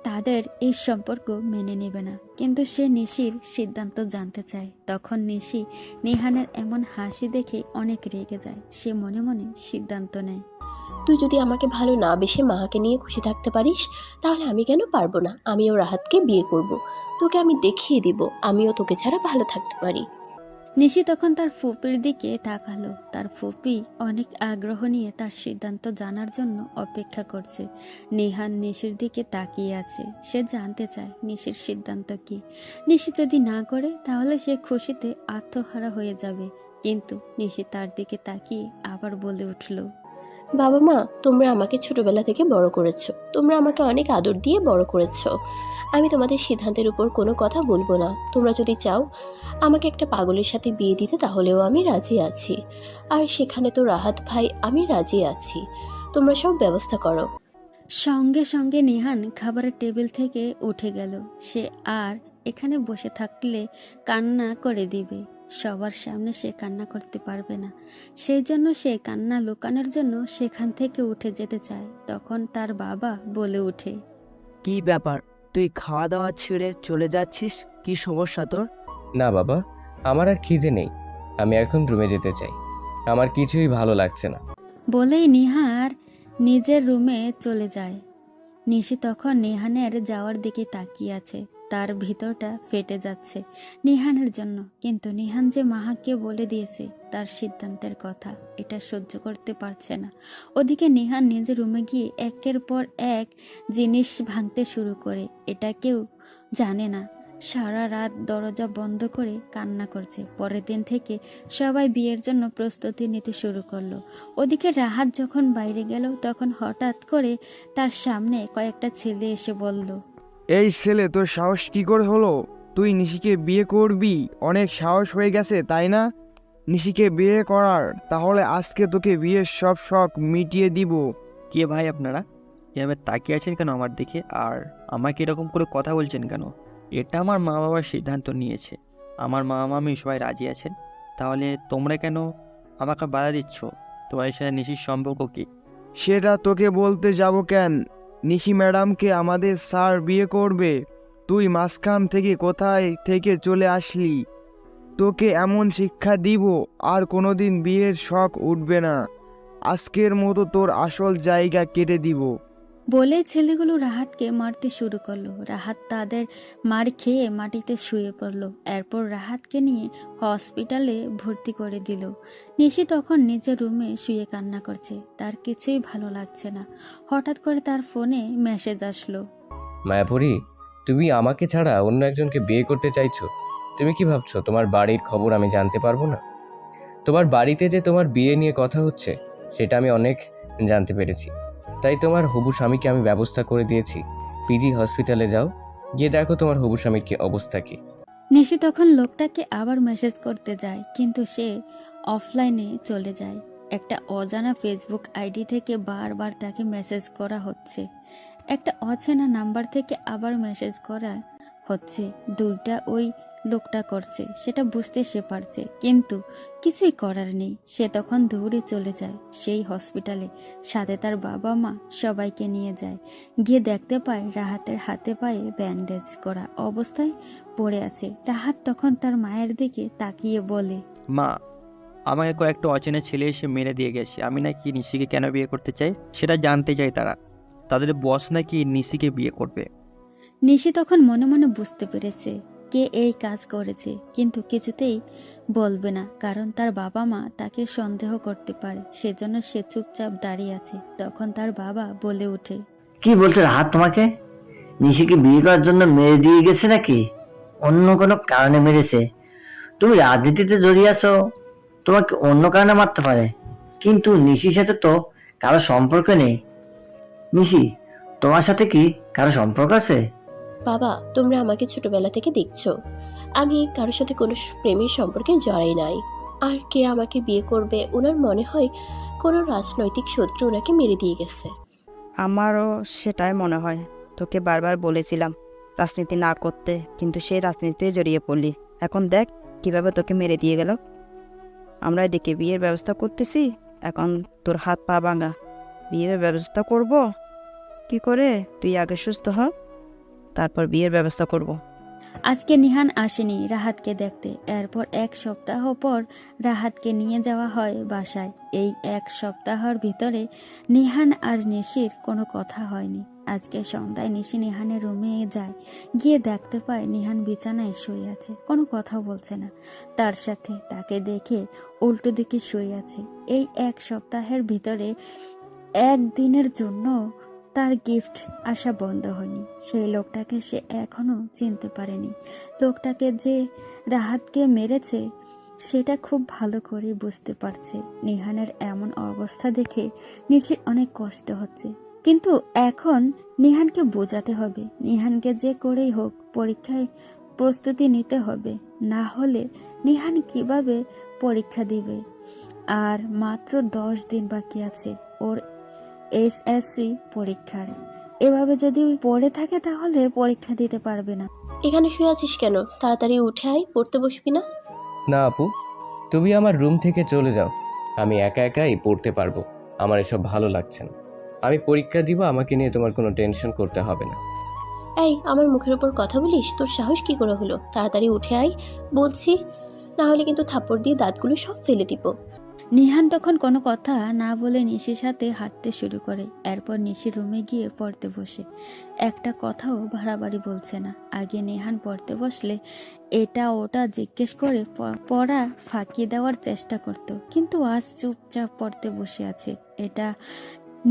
তাদের এই সম্পর্ক মেনে নেবে না। কিন্তু সে নিশির সিদ্ধান্ত জানতে চায়। তখন নিশি নিহানের এমন হাসি দেখে অনেক রেগে যায়। সে মনে মনে সিদ্ধান্ত নেয়, তুই যদি আমাকে ভালো না বেশে মাকে নিয়ে খুশি থাকতে পারিস তাহলে আমি কেন পারবো না? আমিও রাহাতকে বিয়ে করব। তোকে আমি দেখিয়ে দিব আমিও তোকে ছাড়া ভালো থাকতে পারি। নিশি তখন তার ফুপির দিকে তাকালো। তার ফুপি অনেক আগ্রহ নিয়ে তার সিদ্ধান্ত জানার জন্য অপেক্ষা করছে। নিহান নিশির দিকে তাকিয়ে আছে। সে জানতে চায় নিশির সিদ্ধান্ত কি। নিশি যদি না করে তাহলে সে খুশিতে আত্মহারা হয়ে যাবে। কিন্তু নিশি তার দিকে তাকিয়ে আবার বলে উঠল, বাবা মা, তোমরা আমাকে ছোটবেলা থেকে বড় করেছো, তোমরা আমাকে অনেক আদর দিয়ে বড় করেছো। আমি তোমাদের সিদ্ধান্তের উপর কোনো কথা বলবো না। তোমরা যদি চাও আমাকে একটা পাগলের সাথে বিয়ে দিতে তাহলেও আমি রাজি আছি। আর সেখানে তো রাহাত ভাই, আমি রাজি আছি। তোমরা সব ব্যবস্থা করো। সঙ্গে সঙ্গে নিহান খাবারের টেবিল থেকে উঠে গেল। সে আর এখানে বসে থাকলে কান্না করে দিবে। সবার সামনে সে কান্না করতে পারবে না। সেই জন্য সে কান্না লুকানোর জন্য সেখান থেকে উঠে যেতে চায়। তখন তার বাবা বলে ওঠে, কি ব্যাপার, তুই খাওয়া দাওয়া ছেড়ে চলে যাচ্ছিস? কি সমস্যা তোর? না বাবা, আমার আর খিদে নেই, আমি এখন রুমে যেতে চাই, আমার কিছুই ভালো লাগছে না। বলেই নিহার নিজের রুমে চলে যায়। নিশি তখন নিহানের যাওয়ার দিকে তাকিয়ে আছে। তার ভিতরটা ফেটে যাচ্ছে নিহানের জন্য। কিন্তু নিহান যে মাহাকে বলে দিয়েছে তার সিদ্ধান্তের কথা, এটা সহ্য করতে পারছে না। ওদিকে নিহান নিজের রুমে গিয়ে একের পর এক জিনিস ভাঙতে শুরু করে। এটা কেউ জানে না। সারা রাত দরজা বন্ধ করে কান্না করছে। পরের দিন থেকে সবাই বিয়ের জন্য প্রস্তুতি নিতে শুরু করলো। ওদিকে রাহাত যখন বাইরে গেল তখন হঠাৎ করে তার সামনে কয়েকটা ছেলে এসে বলল, এই ছেলে, তোর সাহস কি করে হলো? তুই নিশিকে বিয়ে করবি? অনেক সাহস হয়ে গেছে তাই না নিশিকে বিয়ে করার? তাহলে আজকে তোকে বিয়ের সব শখ মিটিয়ে দিব। কে ভাই আপনারা? এভাবে তাকিয়ে আছেন কেন আমার দিকে? আর আমাকে এরকম করে কথা বলছেন কেন? এটা আমার মা বাবার সিদ্ধান্ত নিয়েছে। আমার মা মামি সবাই রাজি আছেন। তাহলে তোমরা কেন আমাকে বাধা দিচ্ছ? তোমার সাথে নিশির সম্পর্ক কি? সেটা তোকে বলতে যাব কেন? নিশি ম্যাডামকে আমাদের স্যার বিয়ে করবে। তুই মাঝখান থেকে কোথায় থেকে চলে আসলি? তোকে এমন শিক্ষা দিব আর কোনোদিন বিয়ের শখ উঠবে না। আজকের মতো তোর আসল জায়গা কেটে দিব। বলে ছেলেগুলো রাহাতকে মারতে শুরু করলো। রাহাত তাদের মার খেয়ে মাটিতে শুয়ে পড়লো। এরপর রাহাতকে নিয়ে হসপিটালে ভর্তি করে দিল। নিশি তখন নিজের রুমে শুয়ে কান্না করছে। তার কিছুই ভালো লাগছে না। হঠাৎ করে তার ফোনে মেসেজ আসলো, মায়াপুরী, তুমি আমাকে ছাড়া অন্য একজনকে বিয়ে করতে চাইছো? তুমি কি ভাবছো তোমার বাড়ির খবর আমি জানতে পারবো না? তোমার বাড়িতে যে তোমার বিয়ে নিয়ে কথা হচ্ছে সেটা আমি অনেক জানতে পেরেছি। তাই তোমার হবু স্বামীকে আমি ব্যবস্থা করে দিয়েছি। পিজি হসপিটালে যাও, গিয়ে দেখো তোমার হবু স্বামীর কি অবস্থা কি। নিশি তখন লোকটাকে আবার মেসেজ করতে যায়, কিন্তু সে অফলাইনে চলে যায়। একটা অজানা ফেসবুক আইডি থেকে বারবার তাকে মেসেজ করা হচ্ছে। একটা অচেনা নাম্বার থেকে আবার মেসেজ করা হচ্ছে। দুইটা ওই লোকটা করছে, সেটা বুঝতে সে পারছে, কিন্তু কিছুই করার নেই। সে তখন দৌড়ে চলে যায় সেই হসপিটালে। সাথে তার বাবা মা সবাইকে নিয়ে যায়। গিয়ে দেখতে পায় রাহাতের হাতে পায়ে ব্যান্ডেজ করা অবস্থায় পড়ে আছে। রাহাত তখন তার মায়ের দিকে তাকিয়ে বলে, মা, আমাকে কয়েকটা অচেনা ছেলে এসে মেরে দিয়ে গেছে। আমি নাকি নিশিকে কেন বিয়ে করতে চাই সেটা জানতে চাই তারা। তাদের বস নাকি নিশিকে বিয়ে করবে। নিশি তখন মনে মনে বুঝতে পেরেছে কে এই কাজ করেছে, কিন্তু কিছুতেই বলবে না, কারণ তার বাবা মা তাকে সন্দেহ করতে পারে। সেজন্য সে চুপচাপ দাঁড়িয়ে আছে। তখন তার বাবা বলে ওঠে, কি বলছো রাহাত? তোমাকে নিশিকে বিয়ে করার জন্য মেরে দিয়ে গেছে নাকি অন্য কোনো কারণে মেরেছে? তুমি রাজনীতিতে জড়িয়ে আছো, তোমাকে অন্য কারণে মারতে পারে, কিন্তু নিশির সাথে তো কারো সম্পর্ক নেই। নিশি, তোমার সাথে কি কারো সম্পর্ক আছে? বাবা, তোমরা আমাকে ছোটবেলা থেকে দেখছো, আমি কারোর সাথে কোনো প্রেমের সম্পর্কে জড়াই নাই। আর কে আমাকে বিয়ে করবে, ওনার মনে হয় কোনো রাজনৈতিক শত্রু ওনাকে মেরে দিয়ে গেছে। আমারও সেটাই মনে হয়। তোকে বারবার বলেছিলাম রাজনীতি না করতে, কিন্তু সেই রাজনীতিতে জড়িয়ে পড়লি। এখন দেখ কিভাবে তোকে মেরে দিয়ে গেল। আমরা এদিকে বিয়ের ব্যবস্থা করতেছি, এখন তোর হাত পা ভাঙা। বিয়ের ব্যবস্থা করব কি করে? তুই আগে সুস্থ হ, তারপর বিয়ের ব্যবস্থা করব। আজকে নিহান আসেনি রাহাতকে দেখতে। এরপর 1 সপ্তাহ পর রাহাতকে নিয়ে যাওয়া হয় বাসায়। এই 1 সপ্তাহের ভিতরে নিহান আর নিশির কোনো কথা হয়নি। আজকে সন্ধ্যায় নিশি নিহানের রুমে যায়, গিয়ে দেখতে পায় নিহান বিছানায় শুয়ে আছে, কোনো কথা বলছে না। তার সাথে তাকে দেখে উল্টো দিকে শুয়ে আছে। এই 1 সপ্তাহের ভিতরে একদিনের জন্য তার গিফট আসা বন্ধ হয়নি। সেই লোকটাকে সে এখনো চিনতে পারেনি। লোকটাকে যে রাহাতকে মেরেছে সেটা খুব ভালো করে বুঝতে পারছে। নিহানের এমন অবস্থা দেখে নিশির অনেক কষ্ট হচ্ছে, কিন্তু এখন নিহানকে বোঝাতে হবে। নিহানকে যে করেই হোক পরীক্ষায় প্রস্তুতি নিতে হবে, না হলে নিহান কিভাবে পরীক্ষা দিবে। আর মাত্র 10 দিন বাকি আছে ওর এসএসসি পরীক্ষার। এভাবে যদি পড়ে থাকে তাহলে পরীক্ষা দিতে পারবে না। এখানে শুয়ে আছিস কেন? তাড়াতাড়ি উঠে আয়, পড়তে বসবি না? না আপু, তুমি আমার রুম থেকে চলে যাও। আমি একা একাই পড়তে পারবো। আমার এসব ভালো লাগছে না। আমি পরীক্ষা দিব, আমাকে নিয়ে তোমার কোনো টেনশন করতে হবে না। এই, আমার মুখের উপর কথা বলিস? তোর সাহস কি করে হলো? তাড়াতাড়ি উঠে আয় বলছি, না হলে কিন্তু থাপ্পড় দিয়ে দাঁতগুলো সব ফেলে দিব। নিহান তখন কোনো কথা না বলে নিশির সাথে হাঁটতে শুরু করে। এরপর নিশির রুমে গিয়ে পড়তে বসে। একটা কথাও বাড়াবাড়ি বলছে না। আগে নিহান পড়তে বসলে এটা ওটা জিজ্ঞেস করে পড়া ফাঁকি দেওয়ার চেষ্টা করত, কিন্তু আজ চুপচাপ পড়তে বসে আছে। এটা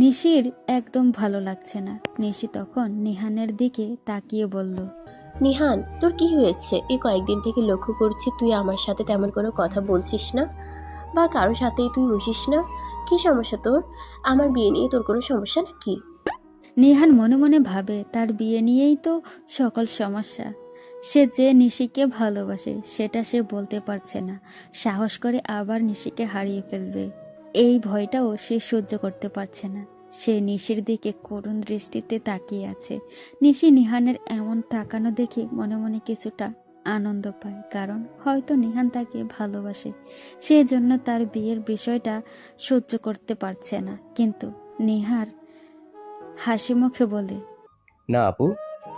নিশির একদম ভালো লাগছে না। নিশি তখন নিহানের দিকে তাকিয়ে বলল, নিহান, তোর কি হয়েছে? এই কয়েকদিন থেকে লক্ষ্য করছি তুই আমার সাথে তেমন কোনো কথা বলছিস না, বা কারোর সাথেই তুই বসিস না। কি সমস্যা তোর? আমার বিয়ে নিয়ে তোর কোনো সমস্যা নাকি? নিহান মনে মনে ভাবে তার বিয়ে নিয়েই তো সকল সমস্যা। সে যে নিশিকে ভালোবাসে সেটা সে বলতে পারছে না। সাহস করে আবার নিশিকে হারিয়ে ফেলবে, এই ভয়টাও সে সহ্য করতে পারছে না। সে নিশির দিকে করুণ দৃষ্টিতে তাকিয়ে আছে। নিশি নিহানের এমন তাকানো দেখে মনে মনে কিছুটা আনন্দ পায়, কারণ হয়তো নিহান তাকে ভালোবাসে, সেজন্য তার বিয়ের বিষয়টা সহ্য করতে পারছে না। কিন্তু নিহার হাসি মুখে বলে, না আপু,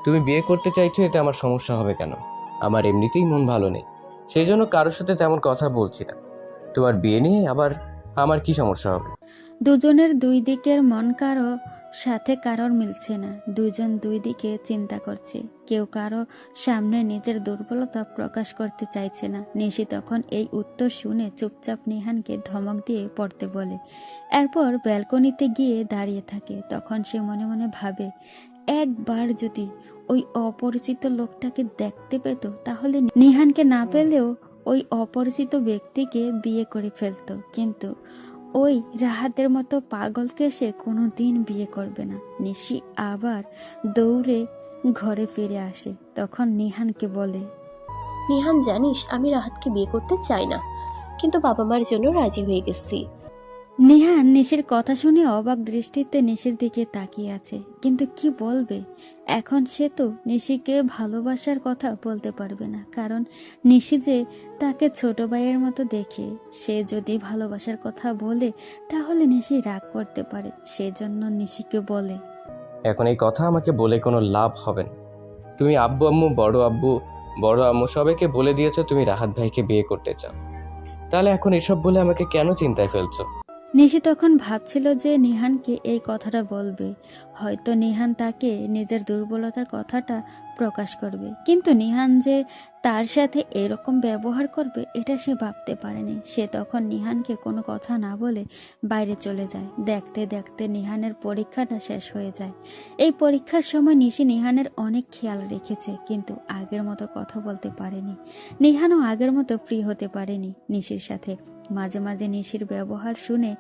তুমি বিয়ে করতে চাইছো, এতে আমার সমস্যা হবে কেন? আমার এমনিতেই মন ভালো নেই, সেই জন্য কারোর সাথে তেমন কথা বলছি না। তোমার বিয়ে নিয়ে আবার আমার কি সমস্যা হবে? দুজনের দুই দিকের মন সাথে কারোর মিলছে না। দুজন দুই দিকে চিন্তা করছে। কেউ কারো সামনে নিজের দুর্বলতা প্রকাশ করতে চাইছে না। নিশি তখন এই উত্তর শুনে চুপচাপ নিহানকে ধমক দিয়ে পড়তে বলে। এরপর ব্যালকনিতে গিয়ে দাঁড়িয়ে থাকে। তখন সে মনে মনে ভাবে, একবার যদি ওই অপরিচিত লোকটাকে দেখতে পেত তাহলে নিহানকে না পেলেও ওই অপরিচিত ব্যক্তিকে বিয়ে করে ফেলতো। কিন্তু ওই রাহাতের মতো পাগলকে সে কোনোদিন বিয়ে করবে না। নিশি আবার দৌড়ে ঘরে ফিরে আসে। তখন নিহানকে বলে, নিহান, জানিস আমি রাহাতকে বিয়ে করতে চাই না, কিন্তু বাবা মার জন্য রাজি হয়ে গেছি। নিহান নিশির কথা শুনে অবাক দৃষ্টিতে নিশির দিকে তাকিয়ে আছে, কিন্তু কি বলবে? এখন সে তো নিশিকে ভালোবাসার কথা বলতে পারবে না, কারণ নিশি যে তাকে ছোট ভাইয়ের মতো দেখে। সে যদি ভালোবাসার কথা বলে তাহলে নিশি রাগ করতে পারে, সেজন্য নিশিকে বলে, এখন এই কথা আমাকে বলে কোনো লাভ হবে না। তুমি আব্বু আম্মু বড় আম্মু সবাইকে বলে দিয়েছো তুমি রাহাত ভাইকে বিয়ে করতে চাও, তাহলে এখন এসব বলে আমাকে কেন চিন্তায় ফেলছো? নিশি তখন ভাবছিল যে নিহানকে এই কথাটা বলবে, হয়তো নিহান তাকে নিজের দুর্বলতার কথাটা প্রকাশ করবে, কিন্তু নিহান যে তার সাথে এরকম ব্যবহার করবে এটা সে ভাবতে পারেনি। সে তখন নিহানকে কোনো কথা না বলে বাইরে চলে যায়। দেখতে দেখতে নিহানের পরীক্ষাটা শেষ হয়ে যায়। এই পরীক্ষার সময় নিশি নিহানের অনেক খেয়াল রেখেছে, কিন্তু আগের মতো কথা বলতে পারেনি। নিহানও আগের মতো ফ্রি হতে পারেনি নিশির সাথে। মাঝে মাঝে নিশির ব্যবহার শুনে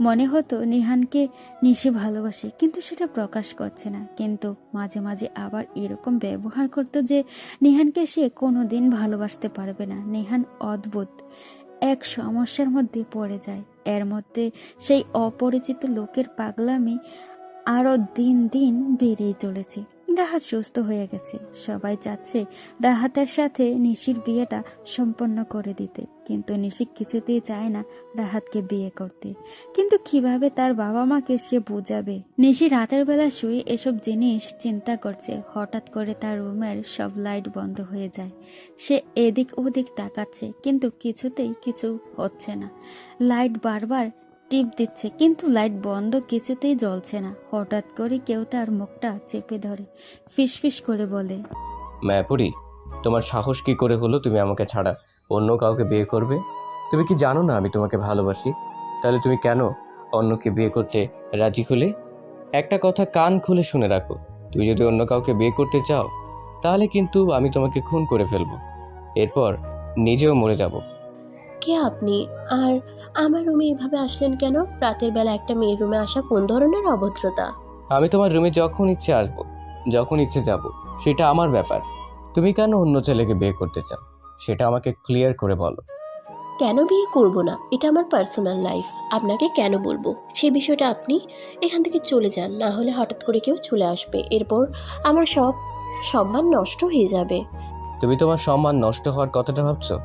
মনে হতো নিহানকে নিশি ভালোবাসে, কিন্তু সেটা প্রকাশ করছে না। কিন্তু মাঝে মাঝে আবার এরকম ব্যবহার করতো যে নিহানকে সে কোনোদিন ভালোবাসতে পারবে না। নিহান অদ্ভুত এক সমস্যার মধ্যে পড়ে যায়। এর মধ্যে সেই অপরিচিত লোকের পাগলামি আরো দিন দিন বেড়েই চলেছে। রাহাত সুস্থ হয়ে গেছে, সবাই চাচ্ছে রাহাতের সাথে নিশির বিয়েটা সম্পন্ন করে দিতে, কিন্তু নিশি কিছুতেই চায় না রাহাতকে বিয়ে করতে। কিন্তু কিভাবে তার বাবা মাকে সে বোঝাবে? নিশি রাতের বেলা শুয়ে এসব জিনিস চিন্তা করছে। হঠাৎ করে তার রুমের সব লাইট বন্ধ হয়ে যায়। সে এদিক ওদিক তাকাচ্ছে, কিন্তু কিছুতেই কিছু হচ্ছে না। লাইট বারবার টিপ দিচ্ছে, কিন্তু লাইট বন্ধ, কিছুতেই জ্বলছে না। হঠাৎ করে কেউ তার মুখটা চেপে ধরে, ফিসফিস করে বলে, মায়াপুরী, তোমার সাহস কি করে হলো তুমি আমাকে ছাড়া অন্য কাউকে বিয়ে করবে? তুমি কি জানো না আমি তোমাকে ভালোবাসি? তাহলে তুমি কেন অন্যকে বিয়ে করতে রাজি হলে? একটা কথা কান খুলে শুনে রাখো, তুমি যদি অন্য কাউকে বিয়ে করতে চাও তাহলে কিন্তু আমি তোমাকে খুন করে ফেলবো, এরপর নিজেও মরে যাব। কে আপনি? আর আমার রুমে এভাবে আসলেন কেন? রাতের বেলা একটা মেয়ের রুমে আসা কোন ধরনের অভদ্রতা? আমি তোমার রুমে যখন ইচ্ছে আসবো, যখন ইচ্ছে যাব, সেটা আমার ব্যাপার। তুমি কেন অন্য ছেলেকে বিয়ে করতে চাও সেটা আমাকে ক্লিয়ার করে বলো। কেন বিয়ে করব না? এটা আমার পার্সোনাল লাইফ, আপনাকে কেন বলবো সে বিষয়টা? আপনি এখান থেকে চলে যান, না হলে হঠাৎ করে কেউ চলে আসবে, এরপর আমার সব সম্মান নষ্ট হয়ে যাবে। তুমি তোমার সম্মান নষ্ট হওয়ার কথাটা ভাবছো,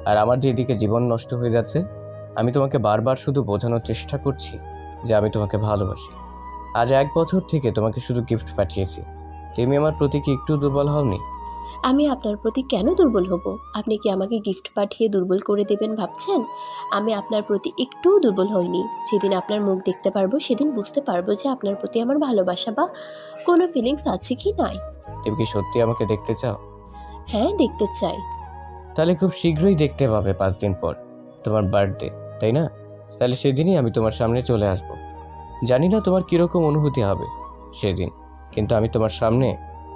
আর আমার যেদিকে জীবন নষ্ট হয়ে যাচ্ছে। আমি তোমাকে বারবার শুধু বোঝানোর চেষ্টা করছি যে আমি তোমাকে ভালোবাসি। আজ 1 বছর থেকে তোমাকে শুধু গিফট পাঠিয়েছি, তুমি আমার প্রতি কি একটু দুর্বল হওনি? আমি আপনার প্রতি কেন দুর্বল হব? আপনি কি আমাকে গিফট পাঠিয়ে দুর্বল করে দেবেন ভাবছেন? আমি আপনার প্রতি একটুও দুর্বল হইনি। যেদিন আপনার মুখ দেখতে পারবো সেদিন বুঝতে পারবো যে আপনার প্রতি আমার ভালোবাসা বা কোনো ফিলিংস আছে কি নাই। তুমি কি সত্যি আমাকে দেখতে চাও? হ্যাঁ, দেখতে চাই। তাহলে খুব শীঘ্রই দেখতে পাবে, 5 দিন পর তোমার বার্থডে, তাই না? তাহলে সেদিনই আমি তোমার সামনে চলে আসব। জানি না তোমার কীরকম অনুভূতি হবে সেদিন, কিন্তু আমি তোমার সামনে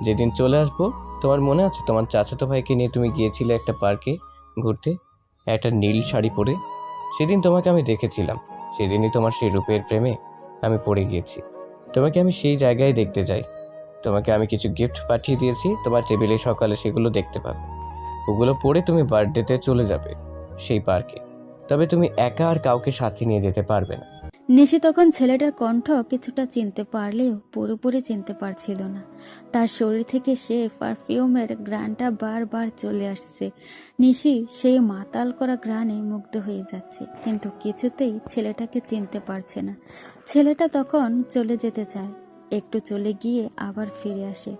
যেদিন চলে আসব, তোমার মনে আছে তোমার চাচাতো ভাইকে নিয়ে তুমি গিয়েছিলে একটা পার্কে ঘুরতে, একটা নীল শাড়ি পরে? সেদিন তোমাকে আমি দেখেছিলাম, সেদিনই তোমার সেই রূপের প্রেমে আমি পড়ে গিয়েছি। তোমাকে আমি সেই জায়গায় দেখতে যাই। তোমাকে আমি কিছু গিফট পাঠিয়ে দিয়েছি, তোমার টেবিলে সকালে সেগুলো দেখতে পাবে। ওগুলো পরে তুমি বার্থডেতে চলে যাবে সেই পার্কে, তবে তুমি একা আর কাউকে সাথে নিয়ে যেতে পারবে না। নিশি তখন ছেলেটার কণ্ঠ কিছুটা চিনতে পারলেও পুরোপুরি চিনতে পারছিল না। তার শরীর থেকে সে পারফিউমের গ্রানটা বারবার চলে আসছে। নিশি সেই মাতাল করা গ্রানে মুগ্ধ হয়ে যাচ্ছে, কিন্তু কিছুতেই ছেলেটাকে চিনতে পারছে না। ছেলেটা তখন চলে যেতে চায়, একটু চলে গিয়ে আবার ফিরে আসে।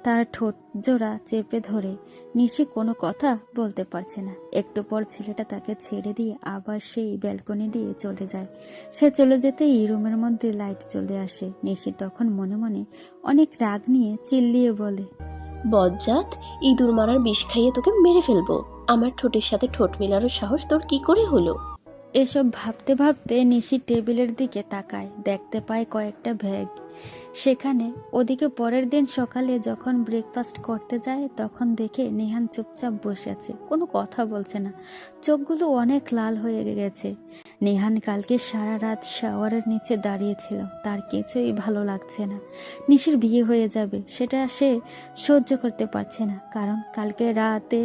তার ঠোঁট জোড়া চেপে ধরে নিশি কোনো কথা বলতে পারছে না। একটু পর ছেলেটা তাকে ছেড়ে দিয়ে আবার সেই ব্যালকনি দিয়ে চলে যায়। সে চলে যেতেই রুমের মধ্যে লাইট চলে আসে। নিশি তখন মনে মনে অনেক রাগ নিয়ে চিল্লিয়ে বলে, বজ্জাত, ইঁদুর মারার বিষ খাইয়ে তোকে মেরে ফেলবো। আমার ঠোঁটের সাথে ঠোঁট মেলানোর সাহস তোর কি করে হলো? এসব ভাবতে ভাবতে নিশি টেবিলের দিকে তাকায়, দেখতে পায় কয়েকটা ব্যাগ সেখানে। ওদিকে পরের দিন সকালে যখন ব্রেকফাস্ট করতে যায় তখন দেখে নেহান চুপচাপ বসে আছে, কোনো কথা বলছে না, চোখগুলো অনেক লাল হয়ে গেছে। নেহান কালকে সারা রাত শাওয়ারের নিচে দাঁড়িয়েছিল, তার কিছুই ভালো লাগছে না। নিশির বিয়ে হয়ে যাবে সেটা সে সহ্য করতে পারছে না, কারণ কালকে রাতে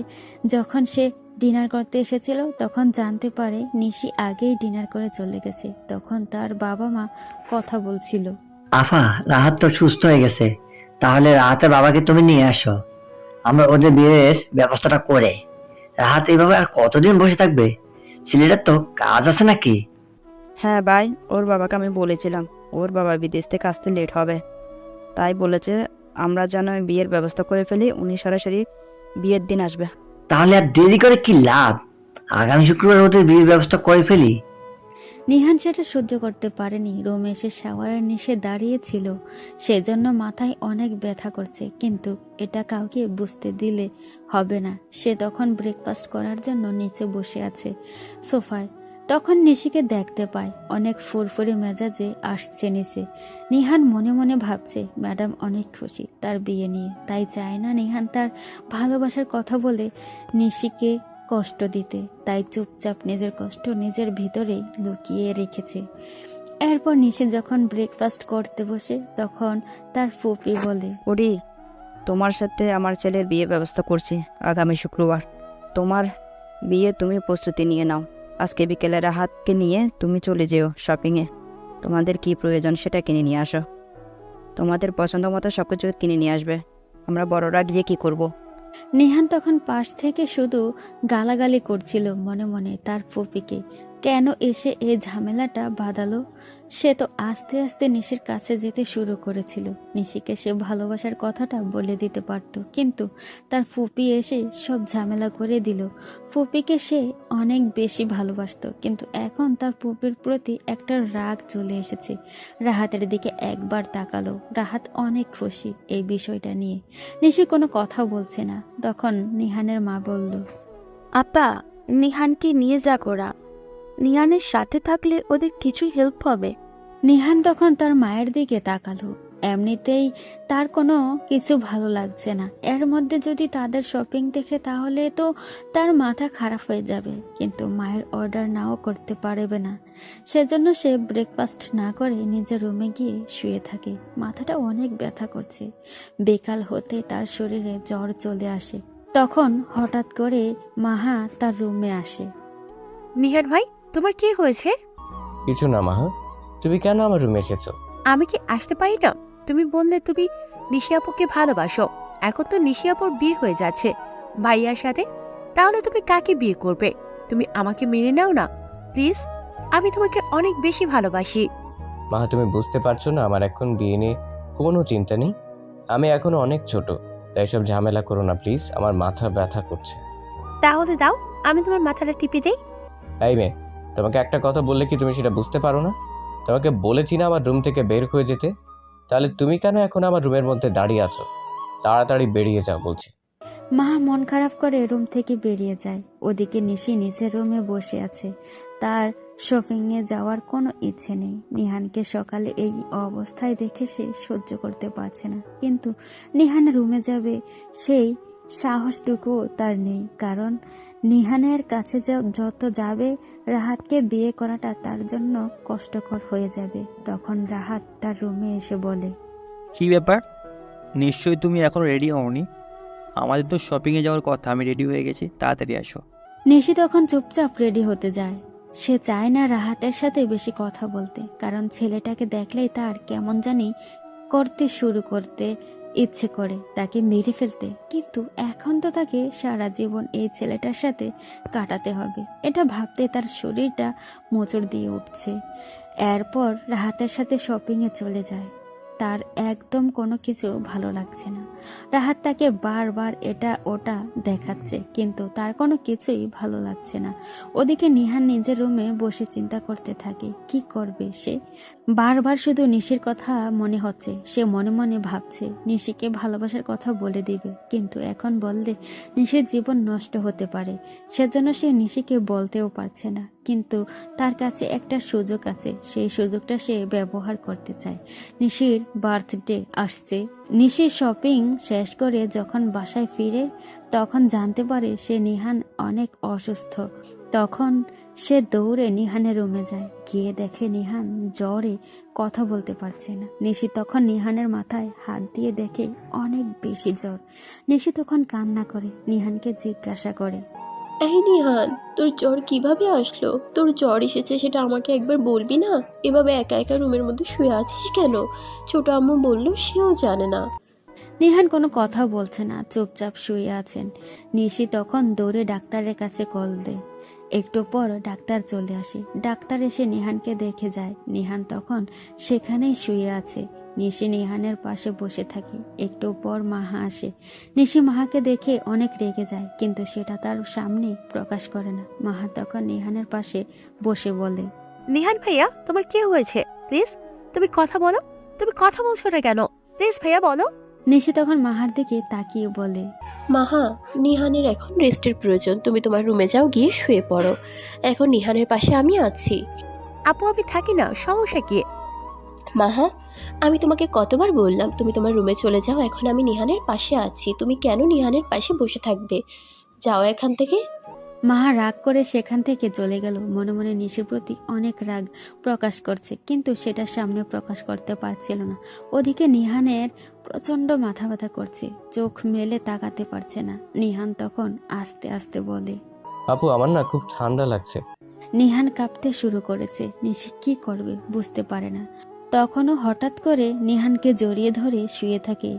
যখন সে ডিনার করতে এসেছিল তখন জানতে পারে নিশি আগেই ডিনার করে চলে গেছে। তখন তার বাবা মা কথা বলছিল, আফা, রাহাত তো সুস্থ হয়ে গেছে, তাহলে রাহাতের বাবাকে তুমি নিয়ে আসো, আমরা ওদের বিয়ের ব্যবস্থাটা করে। রাহাত এইভাবে আর কতদিন বসে থাকবে? ছেলেটার তো কাজ আছে নাকি? হ্যাঁ ভাই, ওর বাবাকে আমি বলেছিলাম ওর বাবা বিদেশ থেকে আসতে লেট হবে, তাই বলেছে আমরা যেন বিয়ের ব্যবস্থা করে ফেলি, উনি সরাসরি বিয়ের দিন আসবে। তাহলে আর দেরি করে কি লাভ? আগামী শুক্রবার ওদের বিয়ের ব্যবস্থা করে ফেলি। নিহান সেটা সহ্য করতে পারেনি। রুমে এসে শাওয়ারের নিচে দাঁড়িয়েছিল, সেজন্য মাথায় অনেক ব্যথা করছে, কিন্তু এটা কাউকে বুঝতে দিলে হবে না। সে তখন ব্রেকফাস্ট করার জন্য নিচে বসে আছে সোফায়। তখন নিশিকে দেখতে পায়, অনেক ফুরফুরে মেজাজে আসছে নিচে। নিহান মনে মনে ভাবছে ম্যাডাম অনেক খুশি তার বিয়ে নিয়ে, তাই চায় না নিহান তার ভালোবাসার কথা বলে নিশিকে কষ্ট দিতে, তাই চুপচাপ নিজের কষ্ট নিজের ভিতরেই লুকিয়ে রেখেছে। এরপর নিশি যখন ব্রেকফাস্ট করতে বসে তখন তার ফুপি বলে, ওরি, তোমার সাথে আমার ছেলের বিয়ে ব্যবস্থা করছি আগামী শুক্রবার। তোমার বিয়ে তুমি প্রস্তুতি নিয়ে নাও। আজকে বিকেলে রাহাতকে নিয়ে তুমি চলে যেও শপিংয়ে। তোমাদের কি প্রয়োজন সেটা কিনে নিয়ে আসো। তোমাদের পছন্দ মতো সব কিছু কিনে নিয়ে আসবে। আমরা বড়রা গিয়ে কি করব? নিহান তখন পাশ থেকে শুধু গালাগালি করছিল মনে মনে তার ফুপিকে, কেন এসে এই ঝামেলাটা বাঁধালো। সে তো আস্তে আস্তে নিশির কাছে যেতে শুরু করেছিল। নিশিকে সে ভালোবাসার কথাটা বলে দিতে পারত, কিন্তু তার ফুপি এসে সব ঝামেলা করে দিল। ফুপিকে সে অনেক বেশি ভালোবাসতো, কিন্তু এখন তার ফুপির প্রতি একটা রাগ চলে এসেছে। রাহাতের দিকে একবার তাকালো। রাহাত অনেক খুশি এই বিষয়টা নিয়ে। নিশি কোনো কথা বলছে না। তখন নিহানের মা বলল, আপা, নিহানকে নিয়ে যা ওরা। নিহানের সাথে থাকলে ওদের কিছু হেল্প হবে। নিহান তখন তার মায়ের দিকে তাকালো। এমনিতেই তার কোনো কিছু ভালো লাগছে না, এর মধ্যে যদি তাদের শপিং দেখে তাহলে তো তার মাথা খারাপ হয়ে যাবে। কিন্তু মায়ের অর্ডার নাও করতে পারবে না, সেজন্য সে ব্রেকফাস্ট না করে নিজের রুমে গিয়ে শুয়ে থাকে। মাথাটা অনেক ব্যথা করছে। বিকাল হতে তার শরীরে জ্বর চলে আসে। তখন হঠাৎ করে মাহা তার রুমে আসে। নিহান ভাই, তোমার কি হয়েছে? কিছু না মাহা, তুমি কেন আমার রুমে এসেছো? আমি কি আসতে পারি না? তুমি বললে তুমি নিশি আপুকে ভালোবাসো। এখন তো নিশি আপুর বিয়ে হয়ে যাচ্ছে ভাইয়ার সাথে। তাহলে তুমি কাকে বিয়ে করবে? তুমি আমাকে মেনে নাও না প্লিজ। আমি তোমাকে অনেক বেশি ভালোবাসি। মাহা, তুমি বুঝতে পারছো না আমার এখন বিয়ে নিয়ে কোনো চিন্তা নেই। আমি এখনো অনেক ছোট, তাই সব ঝামেলা করো না প্লিজ, আমার মাথা ব্যথা করছে। তাহলে দাও, আমি তোমার মাথাটা টিপে দেই। এই মেয়ে, তোমাকে একটা কথা বললে কি তুমি সেটা বুঝতে পারো না? তোমাকে বলেছি না আমার রুম থেকে বের হয়ে যেতে, তাহলে তুমি কেন এখন আমার রুমের মধ্যে দাঁড়িয়ে আছো? তাড়াতাড়ি বেরিয়ে যাও বলছি। মা মন খারাপ করে রুম থেকে বেরিয়ে যায়। ওদিকে নিশি নিচের রুমে বসে আছে। তার শপিংয়ে যাওয়ার কোনো ইচ্ছে নেই। নিহানকে সকালে এই অবস্থায় দেখে সে সহ্য করতে পারছে না, কিন্তু নিহান রুমে যাবে সেই সাহসটুকুও তার নেই। কারণ নিহানের কাছে যত যাবে রাহাতকে বিয়ে করাটা তার জন্য কষ্টকর হয়ে যাবে। তখন রাহাত তার রুমে এসে বলে, কি ব্যাপার? নিশ্চয়ই তুমি এখন রেডি হওনি। আমাদের তো শপিংয়ে যাওয়ার কথা। আমি রেডি হয়ে গেছি, তাড়াতাড়ি আসো। নিশি তখন চুপচাপ রেডি হতে যায়। সে চায় না রাহাতের সাথে বেশি কথা বলতে, কারণ ছেলেটাকে দেখলেই তার কেমন জানি করতে ইচ্ছে করে তাকে মেরে ফেলতে। কিন্তু এখন তো তাকে সারা জীবন এই ছেলেটার সাথে কাটাতে হবে, এটা ভাবতে তার শরীরটা মোচড় দিয়ে উঠছে। এরপর রাহাতের সাথে শপিংয়ে চলে যায়। তার একদম কোনো কিছু ভালো লাগছে না। রাহাত তাকে বারবার এটা ওটা দেখাচ্ছে, কিন্তু তার কোনো কিছুই ভালো লাগছে না। ওদিকে নিহান নিজের রুমে বসে চিন্তা করতে থাকে কি করবে সে। বারবার শুধু নিশির কথা মনে হচ্ছে। সে মনে মনে ভাবছে নিশিকে ভালোবাসার কথা বলে দিবে, কিন্তু এখন বললে নিশির জীবন নষ্ট হতে পারে। সেজন্য সে নিশিকে বলতেও পারছে না। কিন্তু তার কাছে একটা সুযোগ আছে, সেই সুযোগটা সে ব্যবহার করতে চায়। নিশির বার্থডে আসছে। নিশি শপিং শেষ করে যখন বাসায় ফিরে তখন জানতে পারে সে নিহান অনেক অসুস্থ। তখন সে দৌড়ে নিহানের রুমে যায়। গিয়ে দেখে নিহান জ্বরে কথা বলতে পারছে না। নিশি তখন নিহানের মাথায় হাত দিয়ে দেখে অনেক বেশি জ্বর। নিশি তখন কান্না করে নিহানকে জিজ্ঞাসা করে, এই নিহান, তোর জ্বর কিভাবে আসলো? তোর জ্বর এসেছে সেটা আমাকে একবার বলবি না? এভাবে একা একা রুমের মধ্যে শুয়ে আছিস কেন? ছোট আম্মু বললো, সেও জানে না। নিহান কোনো কথা বলছে না, চুপচাপ শুয়ে আছেন। নিশি তখন দৌড়ে ডাক্তারের কাছে কল দেয়। একটু পর ডাক্তার চলে আসে। ডাক্তার এসে নিহানকে দেখে যায়। নিহান তখন সেখানেই শুয়ে আছে। নিশি নিহানের পাশে বসে থাকে। একটু পর মাহা আসে। নিশি মাহাকে দেখে অনেক রেগে যায়, কিন্তু সেটা তার সামনে প্রকাশ করে না। মাহা তখন নিহানের পাশে বসে বলে, নিহান ভাইয়া, তোমার কি হয়েছে? প্লিজ তুমি কথা বলো। তুমি কথা বলছো না কেন? প্লিজ ভাইয়া বলো। নিশি তখন মাহার দিকে তাকিয়ে বলে, মাহা, নিহানের এখন রেস্টের প্রয়োজন। তুমি তোমার রুমে যাও, গিয়ে শুয়ে পড়ো। এখন নিহানের পাশে আমি আছি। আপু, আমি থাকি না, সমস্যা কি? মাহা, আমি তোমাকে কতবার বললাম তুমি তোমার রুমে চলে যাও। এখন আমি নিহানের পাশে আছি, তুমি কেন নিহানের পাশে বসে থাকবে? যাও এখান থেকে। মাহা রাগ করে সেখান থেকে চলে গেল। মনে মনে নিশির প্রতি অনেক রাগ প্রকাশ করছে, কিন্তু সেটা সামনে প্রকাশ করতে পারছিল না। ওদিকে নিহানের প্রচণ্ড মাথা ব্যথা করছে, চোখ মেলে তাকাতে পারছে না। নিহান তখন আস্তে আস্তে বলে, আপু আমার না খুব ঠান্ডা লাগছে। নিহান কাঁপতে শুরু করেছে। নিশি কি করবে বুঝতে পারে না। তখনও হঠাৎ করে নিহানকে জড়িয়ে ধরে শুয়ে থাকে।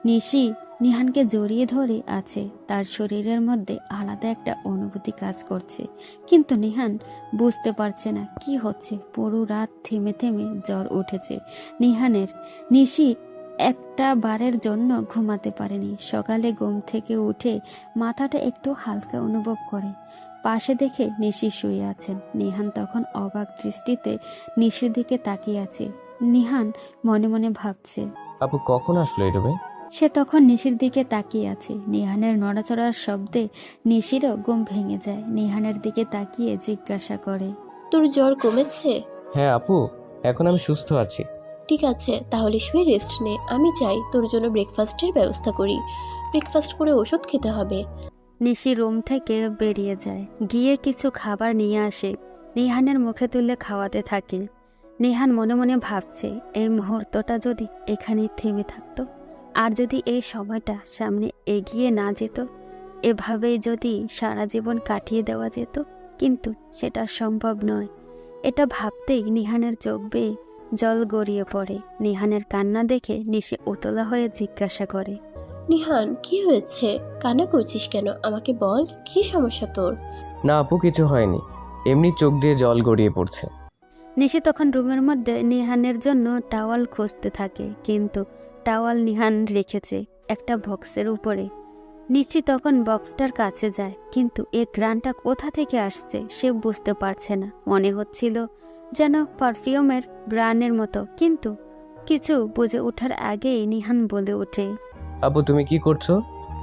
নিশি নিহানকে জড়িয়ে ধরে আছে। তার শরীরের মধ্যে আলাদা একটা অনুভূতি কাজ করছে, কিন্তু নিহান বুঝতে পারছে না কি হচ্ছে। পুরো রাত থেমে থেমে জ্বর উঠেছে নিহানের। নিশি একটা বারের জন্য ঘুমাতে পারেনি। সকালে ঘুম থেকে উঠে মাথাটা একটু হালকা অনুভব করে। পাশে দেখে নিশি শুয়ে আছেন। নিহান তখন অবাক দৃষ্টিতে নিশির দিকে তাকিয়ে আছে। নিহান মনে মনে ভাবছে, আপু কখন আসলো এই রুমে? সে তখন নিশির দিকে তাকিয়ে আছে। নিহানের নড়াচড়ার শব্দে নিশিরও ঘুম ভেঙে যায়। নিহানের দিকে তাকিয়ে জিজ্ঞাসা করে, তোর জ্বর কমেছে? হ্যাঁ আপু, এখন আমি সুস্থ আছি। ঠিক আছে, তাহলে শুয়ে রেস্ট নে। আমি চাই তোর জন্য ব্রেকফাস্টের ব্যবস্থা করি। ব্রেকফাস্ট করে ওষুধ খেতে হবে। নিশি রুম থেকে বেরিয়ে যায়, গিয়ে কিছু খাবার নিয়ে আসে। নিহানের মুখে তুলে খাওয়াতে থাকে। নিহান মনে মনে ভাবছে, এই মুহূর্তটা যদি এখানে থেমে থাকতো, আর যদি এই সময়টা সামনে এগিয়ে না যেত, এভাবেই যদি সারা জীবন কাটিয়ে দেওয়া যেত। কিন্তু সেটা সম্ভব নয়। এটা ভাবতেই নিহানের চোখ বেয়ে জল গড়িয়ে পড়ে। নিহানের কান্না দেখে নিশি উতলা হয়ে জিজ্ঞাসা করে, নিহান কি হয়েছে? কান্না করছিস কেন? আমাকে বল, কি সমস্যা তোর? না আপু, কিছু হয়নি, এমনি চোখ দিয়ে জল গড়িয়ে পড়ছে। নিশি তখন রুমের মধ্যে নিহানের জন্য টাওয়াল খুঁজতে থাকে, কিন্তু টাওয়াল নিহান রেখেছে একটা বক্সের উপরে। নিশি তখন বক্সটার কাছে যায়, কিন্তু এই গ্রানটা কোথা থেকে আসছে সে বুঝতে পারছে না। মনে হচ্ছিল যেন পারফিউমের গ্রানের মতো, কিন্তু কিছু বুঝে ওঠার আগেই নিহান বলে ওঠে, আপু তুমি কি করছো?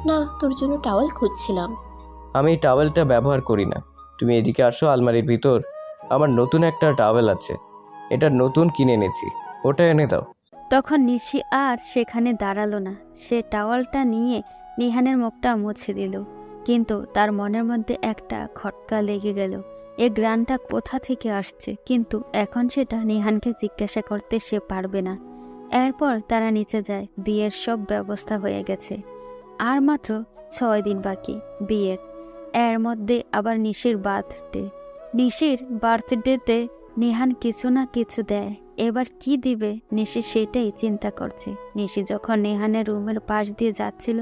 না, তোর জন্য টাওয়াল খুঁজছিলাম। আমি এই টাওয়েলটা ব্যবহার করি না। তুমি এদিকে আসো, আলমারির ভিতর আমার নতুন একটা টাওয়েল আছে, এটা নতুন কিনে এনেছি, ওটা এনে দাও। তখন নিশি আর সেখানে দাঁড়ালো না। সে টাওয়ালটা নিয়ে নিহানের মুখটা মুছে দিল, কিন্তু তার মনের মধ্যে একটা খটকা লেগে গেল। এই গ্রানটা কোথা থেকে আসছে, কিন্তু এখন সেটা নিহানকে জিজ্ঞাসা করতে সে পারবে না। এরপর তারা নিচে যায়। বিয়ের সব ব্যবস্থা হয়ে গেছে, আর মাত্র 6 দিন বাকি বিয়ের। এর মধ্যে আবার নিশির বার্থডে। নিশির বার্থডেতে নিহান কিছু না কিছু দেয়। এবার কি দিবে নিশি সেটাই চিন্তা করছে। নিশি যখন নিহানের রুমের পাশ দিয়ে যাচ্ছিল,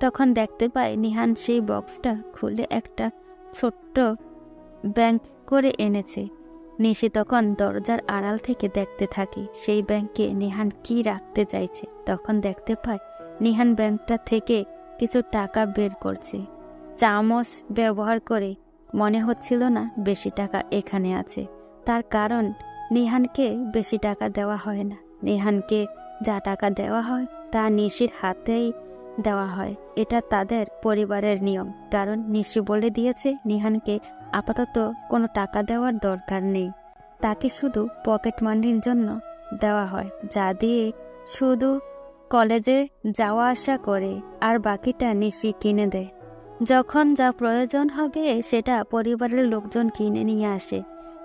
তখন দেখতে পায় নিহান সেই বক্সটা খুলে একটা ছোট্ট ব্যাংক করে এনেছে। নিশি তখন দরজার আড়াল থেকে দেখতে থাকে সেই ব্যাংকে নিহান কি রাখতে চাইছে। তখন দেখতে পায় নিহান ব্যাংকটা থেকে কিছু টাকা বের করছে। চামচ ব্যবহার করে মনে হচ্ছিল না বেশি টাকা এখানে আছে, তার কারণ নিহানকে বেশি টাকা দেওয়া হয় না। নিহানকে যা টাকা দেওয়া হয় তা নিশির হাতেই দেওয়া হয়। এটা তাদের পরিবারের নিয়ম, কারণ নিশি বলে দিয়েছে নিহানকে আপাতত কোনো টাকা দেওয়ার দরকার নেই। তাকে শুধু পকেট মানির জন্য দেওয়া হয়, যা দিয়ে শুধু কলেজে যাওয়া আসা করে, আর বাকিটা নিশি কিনে দেয়। যখন যা প্রয়োজন হবে সেটা পরিবারের লোকজন কিনে নিয়ে আসে।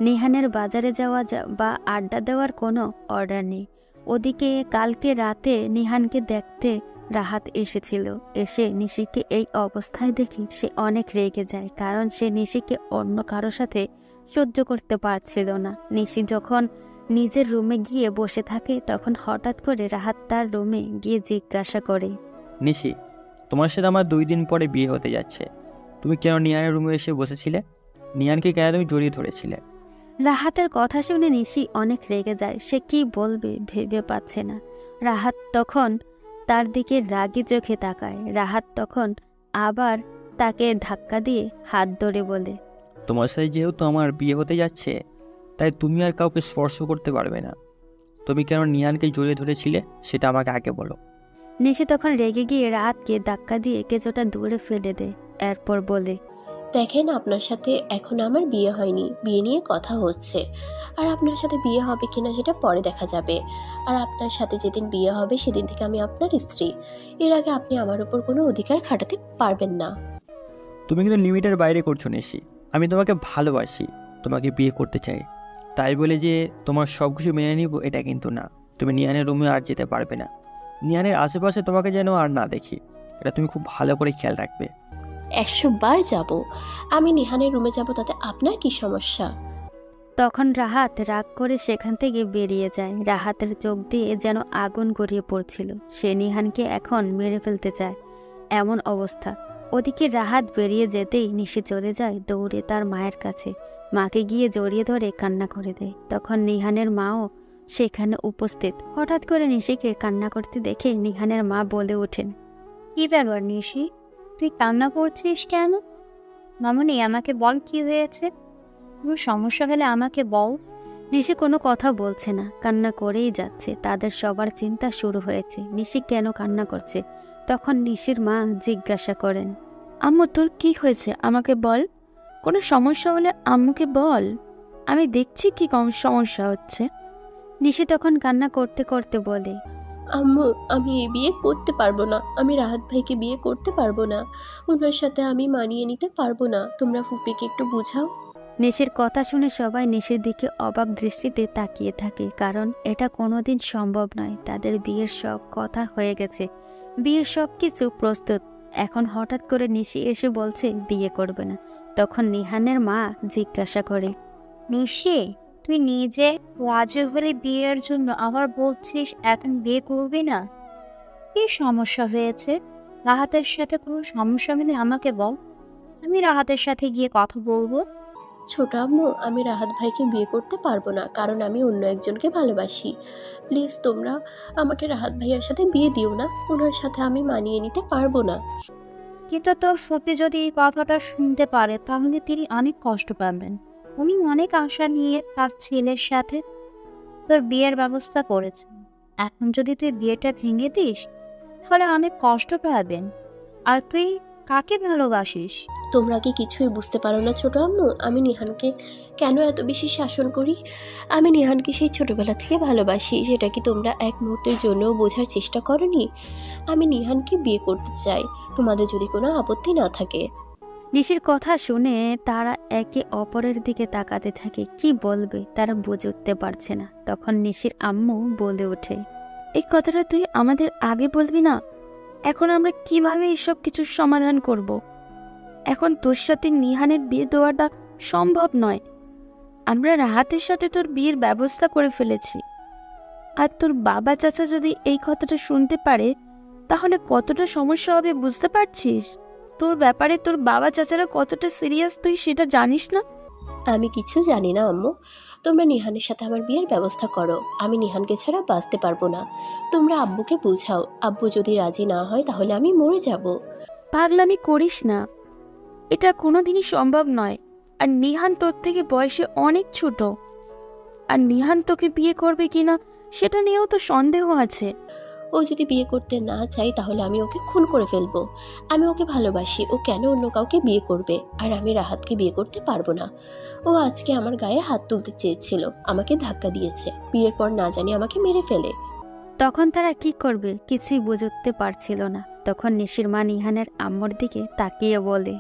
নিহানের বাজারে যাওয়া বা আড্ডা দেওয়ার কোনো অর্ডার নেই। ওদিকে কালকে রাতে নিহানকে দেখতে রাহাত এসেছিল। এসে নিশিকে এই অবস্থায় দেখে সে অনেক রেগে যায়, কারণ সে নিশিকে অন্য কারো সাথে সহ্য করতে পারছিল না। নিশি যখন নিজের রুমে গিয়ে বসে থাকে, তখন হঠাৎ করে রাহাত তার রুমে গিয়ে জিজ্ঞাসা করে, নিশি, তোমার সাথে আমার 2 দিন পরে বিয়ে হতে যাচ্ছে, তুমি কেন নিহানের রুমে এসে বসেছিলে? নিহানকে কেন তুমি জড়িয়ে ধরেছিলে? রাহাতের কথা শুনে নিশি অনেক রেগে যায়। সে কি বলবে ভেবে পাচ্ছে না। রাহাত তখন তার দিকে রাগী চোখে তাকায়। রাহাত তখন আবার তাকে ধাক্কা দিয়ে হাত ধরে বলে, তোমার সাথে যেহেতু আমার বিয়ে হতে যাচ্ছে, তাই তুমি আর কাউকে স্পর্শ করতে পারবে না। তুমি কেন নিহানকে জড়িয়ে ধরেছিলে সেটা আমাকে আগে বলো। নিশি তখন রেগে গিয়ে রাহাতকে ধাক্কা দিয়ে কিছুটা দূরে ফেলে দেয়। এরপর বলে, দেখেন, আপনার সাথে এখন আমার বিয়ে হয়নি, বিয়ে নিয়ে কথা হচ্ছে। আর আপনার সাথে বিয়ে হবে কিনা সেটা পরে দেখা যাবে। আর আপনার সাথে যেদিন বিয়ে হবে সেদিন থেকে আমি আপনার স্ত্রী। এর আগে আপনি আমার উপর কোনো অধিকার খাটাতে পারবেন না। তুমি কিন্তু লিমিটের বাইরে করছো নিশি। আমি তোমাকে ভালোবাসি, তোমাকে বিয়ে করতে চাই, তাই বলে যে তোমার সব কিছু মেনে নিব এটা কিন্তু না। তুমি নিহানের রুমে আর যেতে পারবে না। নিহানের আশেপাশে তোমাকে যেন আর না দেখি, এটা তুমি খুব ভালো করে খেয়াল রাখবে। 100 বার যাব। আমি নিহানের রুমে যাব, তাতে আপনার কি সমস্যা? তখন রাহাত রাগ করে সেখান থেকে বেরিয়ে যায়। রাহাতের চোখ দিয়ে যেন আগুন গড়িয়ে পড়ছিল। সে নিহানকে এখন মেরে ফেলতে চায় এমন অবস্থা। ওদিকে রাহাত বেরিয়ে যেতেই নিশি চলে যায় দৌড়ে তার মায়ের কাছে। মাকে গিয়ে জড়িয়ে ধরে কান্না করে দেয়। তখন নিহানের মাও সেখানে উপস্থিত। হঠাৎ করে নিশিকে কান্না করতে দেখে নিহানের মা বলে ওঠেন, কি ব্যাপার নিশি, তুই কান্না করছিস কেন? মামনি, আমাকে বল কি হয়েছে। কোনো সমস্যা হলে আমাকে বল। নিশি কোনো কথা বলছে না, কান্না করেই যাচ্ছে। তাদের সবার চিন্তা শুরু হয়েছে, নিশি কেন কান্না করছে। তখন নিশির মা জিজ্ঞাসা করেন, আম্মু তোর কি হয়েছে আমাকে বল। কোনো সমস্যা হলে আম্মুকে বল, আমি দেখছি কি কম সমস্যা হচ্ছে। নিশি তখন কান্না করতে করতে বলে, আম্মু, আমি এই বিয়ে করতে পারবো না। আমি রাহাত ভাইকে বিয়ে করতে পারবো না। ওনার সাথে আমি মানিয়ে নিতে পারবো না। তোমরা ফুপিকে একটু বুঝাও। নিশির কথা শুনে সবাই নিশির দিকে অবাক দৃষ্টিতে তাকিয়ে থাকে, কারণ এটা কোনোদিন সম্ভব নয়। তাদের বিয়ের সব কথা হয়ে গেছে, বিয়ের সব কিছু প্রস্তুত। এখন হঠাৎ করে নিশি এসে বলছে বিয়ে করবে না। তখন নিহানের মা জিজ্ঞাসা করে, নিশি, তুই নিজে রাজি হলে বিয়ের জন্য আবার বলছিস এখন বিয়ে করবি না? কি সমস্যা হয়েছে? রাহাতের সাথে কোনো সমস্যা হলে আমাকে বল, আমি রাহাতের সাথে গিয়ে কথা বলবো। ছোট আম্মু, আমি রাহাত ভাইকে বিয়ে করতে পারবো না, কারণ আমি অন্য একজনকে ভালোবাসি। প্লিজ তোমরা আমাকে রাহাত ভাইয়ের সাথে বিয়ে দিও না। ওনার সাথে আমি মানিয়ে নিতে পারবো না। কিন্তু তোর ফুপি যদি এই কথাটা শুনতে পারে তাহলে তিনি অনেক কষ্ট পাবেন। উনি অনেক আশা নিয়ে তার ছেলের সাথে তোর বিয়ের ব্যবস্থা করেছেন। এখন যদি তুই বিয়েটা ভেঙে দিস তাহলে অনেক কষ্ট পাবেন। আর তুই কাকে ভালোবাসিস? তোমরা কি কিছুই বুঝতে পারো না ছোট আম্মু? আমি নিহানকে কেন এত বেশি শাসন করি? আমি নিহানকে সেই ছোটবেলা থেকে ভালোবাসি। সেটা কি তোমরা এক মুহূর্তের জন্য বোঝার চেষ্টা করনি? আমি নিহানকে বিয়ে করতে চাই, তোমাদের যদি কোনো আপত্তি না থাকে। নিশির কথা শুনে তারা একে অপরের দিকে তাকাতে থাকে। কি বলবে তারা বুঝে উঠতে পারছে না। তখন নিশির আম্মু বলে ওঠে, এই কথাটা তুই আমাদের আগে বলবি না? এখন আমরা কিভাবে এসব কিছুর সমাধান করব? এখন তোর সাথে নিহানের বিয়ে দেওয়াটা সম্ভব নয়। আমরা রাহাতের সাথে তোর বিয়ের ব্যবস্থা করে ফেলেছি। আর তোর বাবা চাচা যদি এই কথাটা শুনতে পারে তাহলে কতটা সমস্যা হবে বুঝতে পারছিস? তোর ব্যাপারে তোর বাবা চাচারা কতটা সিরিয়াস তুই সেটা জানিস না? আমি কিছু জানি না আম্মু। তোমরা নিহানের সাথে আমার বিয়ের ব্যবস্থা করো। আমি নিহানকে ছাড়া বাঁচতে পারবো না। তোমরা আব্বুকে বোঝাও। আব্বু যদি রাজি না হয় তাহলে আমি মরে যাব। পাগলামি করিস না, এটা কোনোদিনই সম্ভব নয়। আর নিহান তোর থেকে বয়সে অনেক ছোট। আর নিহান তোকে বিয়ে করবে কিনা সেটা নিয়েও তো সন্দেহ আছে। ও যদি বিয়ে করতে না চাই তাহলে আমি ওকে খুন করে ফেলবো। আমি ওকে ভালোবাসি, ও কেন অন্য কাউকে বিয়ে করবে? আর আমি রাহাতকে বিয়ে করতে পারবো না। ও আজকে আমার গায়ে হাত তুলতে চেয়েছিল, আমাকে ধাক্কা দিয়েছে। বিয়ের পর না জানি আমাকে মেরে ফেলে। তখন তারা কি করবে কিছুই বুঝে উঠতে পারছিল না। তখন নিশির মা নিহানের আম্মুর দিকে তাকিয়ে বলে,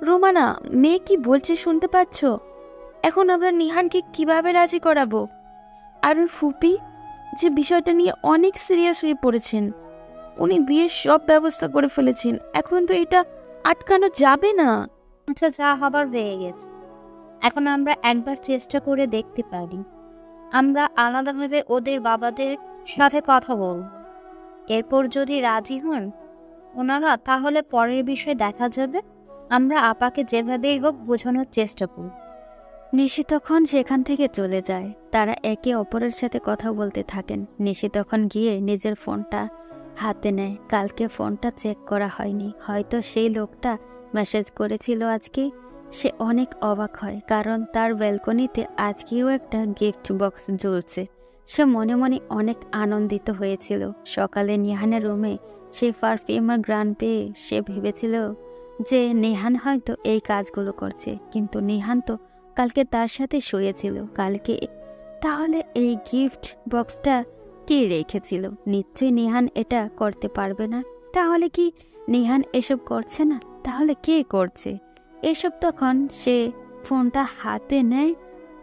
রোমানা, মেয়ে কি বলছে শুনতে পাচ্ছ? এখন আমরা নিহানকে কিভাবে রাজি করাবো? আর ওর ফুপি যে বিষয়টা নিয়ে অনেক সিরিয়াস হয়ে পড়েছেন, উনি বিয়ের সব ব্যবস্থা করে ফেলেছেন। এখন তো এটা আটকানো যাবে না। আচ্ছা, যা হবার হয়ে গেছে। এখন আমরা একবার চেষ্টা করে দেখতে পারি। আমরা আলাদাভাবে ওদের বাবাদের সাথে কথা বলব। এরপর যদি রাজি হন ওনারা তাহলে পরের বিষয় দেখা যাবে। আমরা আপাকে যেভাবেই হোক বোঝানোর চেষ্টা করব। নিশি তখন সেখান থেকে চলে যায়। তারা একে অপরের সাথে কথা বলতে থাকেন। নিশি তখন গিয়ে নিজের ফোনটা হাতে নেয়। কালকে ফোনটা চেক করা হয়নি, হয়তো সেই লোকটা মেসেজ করেছিল আজকে। সে অনেক অবাক হয়, কারণ তার ব্যালকনিতে আজকেও একটা গিফট বক্স ঝুলছে। সে মনে মনে অনেক আনন্দিত হয়েছিল। সকালে নিহানের রুমে সে পারফিউমের গ্রান পেয়ে সে ভেবেছিল যে নেহান হয়তো এই কাজগুলো করছে, কিন্তু নেহান তো কালকে তার সাথে শুয়েছিল। কালকে তাহলে এই গিফট বক্সটা কে রেখেছিল? নিশ্চয়ই নেহান এটা করতে পারবে না। তাহলে কি নেহান এসব করছে না? তাহলে কে করছে এসব? তখন সে ফোনটা হাতে নেয়,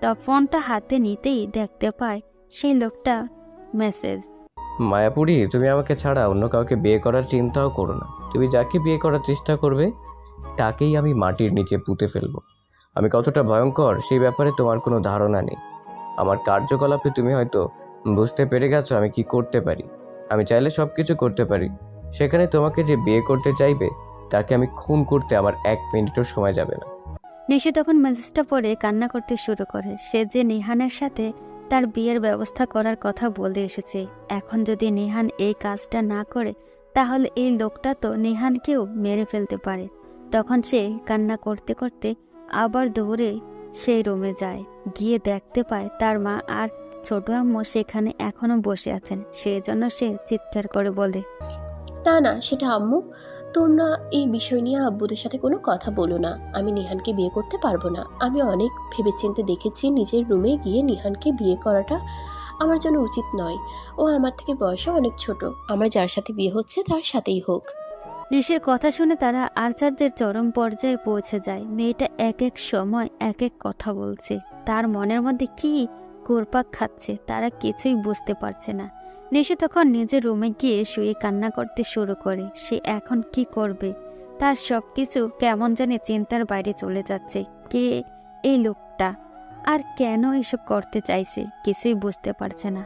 তো ফোনটা হাতে নিতেই দেখতে পায় সেই লোকটা মেসেজ। মায়াপুরী, তুমি আমাকে ছাড়া অন্য কাউকে বিয়ে করার চিন্তাও করো না। তুমি যাকে বিয়ে করার চেষ্টা করবে তাকেই আমি মাটির নিচে পুঁতে ফেলবো। আমি কতটা ভয়ঙ্কর সেই ব্যাপারে তোমার কোনো ধারণা নেই। আমার কার্যকলাপে তুমি হয়তো বুঝতে পেরে গেছো আমি কি করতে পারি। আমি চাইলে সব কিছু করতে পারি। সেখানে তোমাকে যে বিয়ে করতে চাইবে তাকে আমি খুন করতে আমার 1 মিনিটও সময় যাবে না। নিশি তখন মেসেজটা পড়ে কান্না করতে শুরু করে। সে যে নিহানের সাথে তার বিয়ের ব্যবস্থা করার কথা বলে এসেছে, এখন যদি নিহান এই কাজটা না করে তাহলে এই লোকটা তো নিহানকেও মেরে ফেলতে পারে। তখন সে কান্না করতে করতে আবার দৌড়ে সেই রুমে যায়। গিয়ে দেখতে পায় তার মা আর ছোট আম্মু সেখানে এখনো বসে আছেন। সেই জন্য সে চিৎকার করে বলে, না না, সেটা আম্মু, তোমরা এই বিষয় নিয়ে আব্বুদের সাথে কোনো কথা বলো না। আমি নিহানকে বিয়ে করতে পারবো না। আমি অনেক ভেবেচিন্তে দেখেছি নিজের রুমে গিয়ে নিহানকে বিয়ে করাটা আমার জন্য উচিত নয়। ও আমার থেকে বয়সে অনেক ছোট। আমার যার সাথে বিয়ে হচ্ছে তার সাথেই হোক। নিশির কথা শুনে তারা আচার্যের চরম পর্যায়ে পৌঁছে যায়। মেয়েটা এক এক সময় এক এক কথা বলছে। তার মনের মধ্যে কি ঘুরপাক খাচ্ছে তারা কিছুই বুঝতে পারছে না। নিশি তখন নিজের রুমে গিয়ে শুয়ে কান্না করতে শুরু করে। সে এখন কি করবে? তার সবকিছু কেমন জানি চিন্তার বাইরে চলে যাচ্ছে। কে এই লোকটা, আর কেন এসব করতে চাইছে কিছুই বুঝতে পারছে না।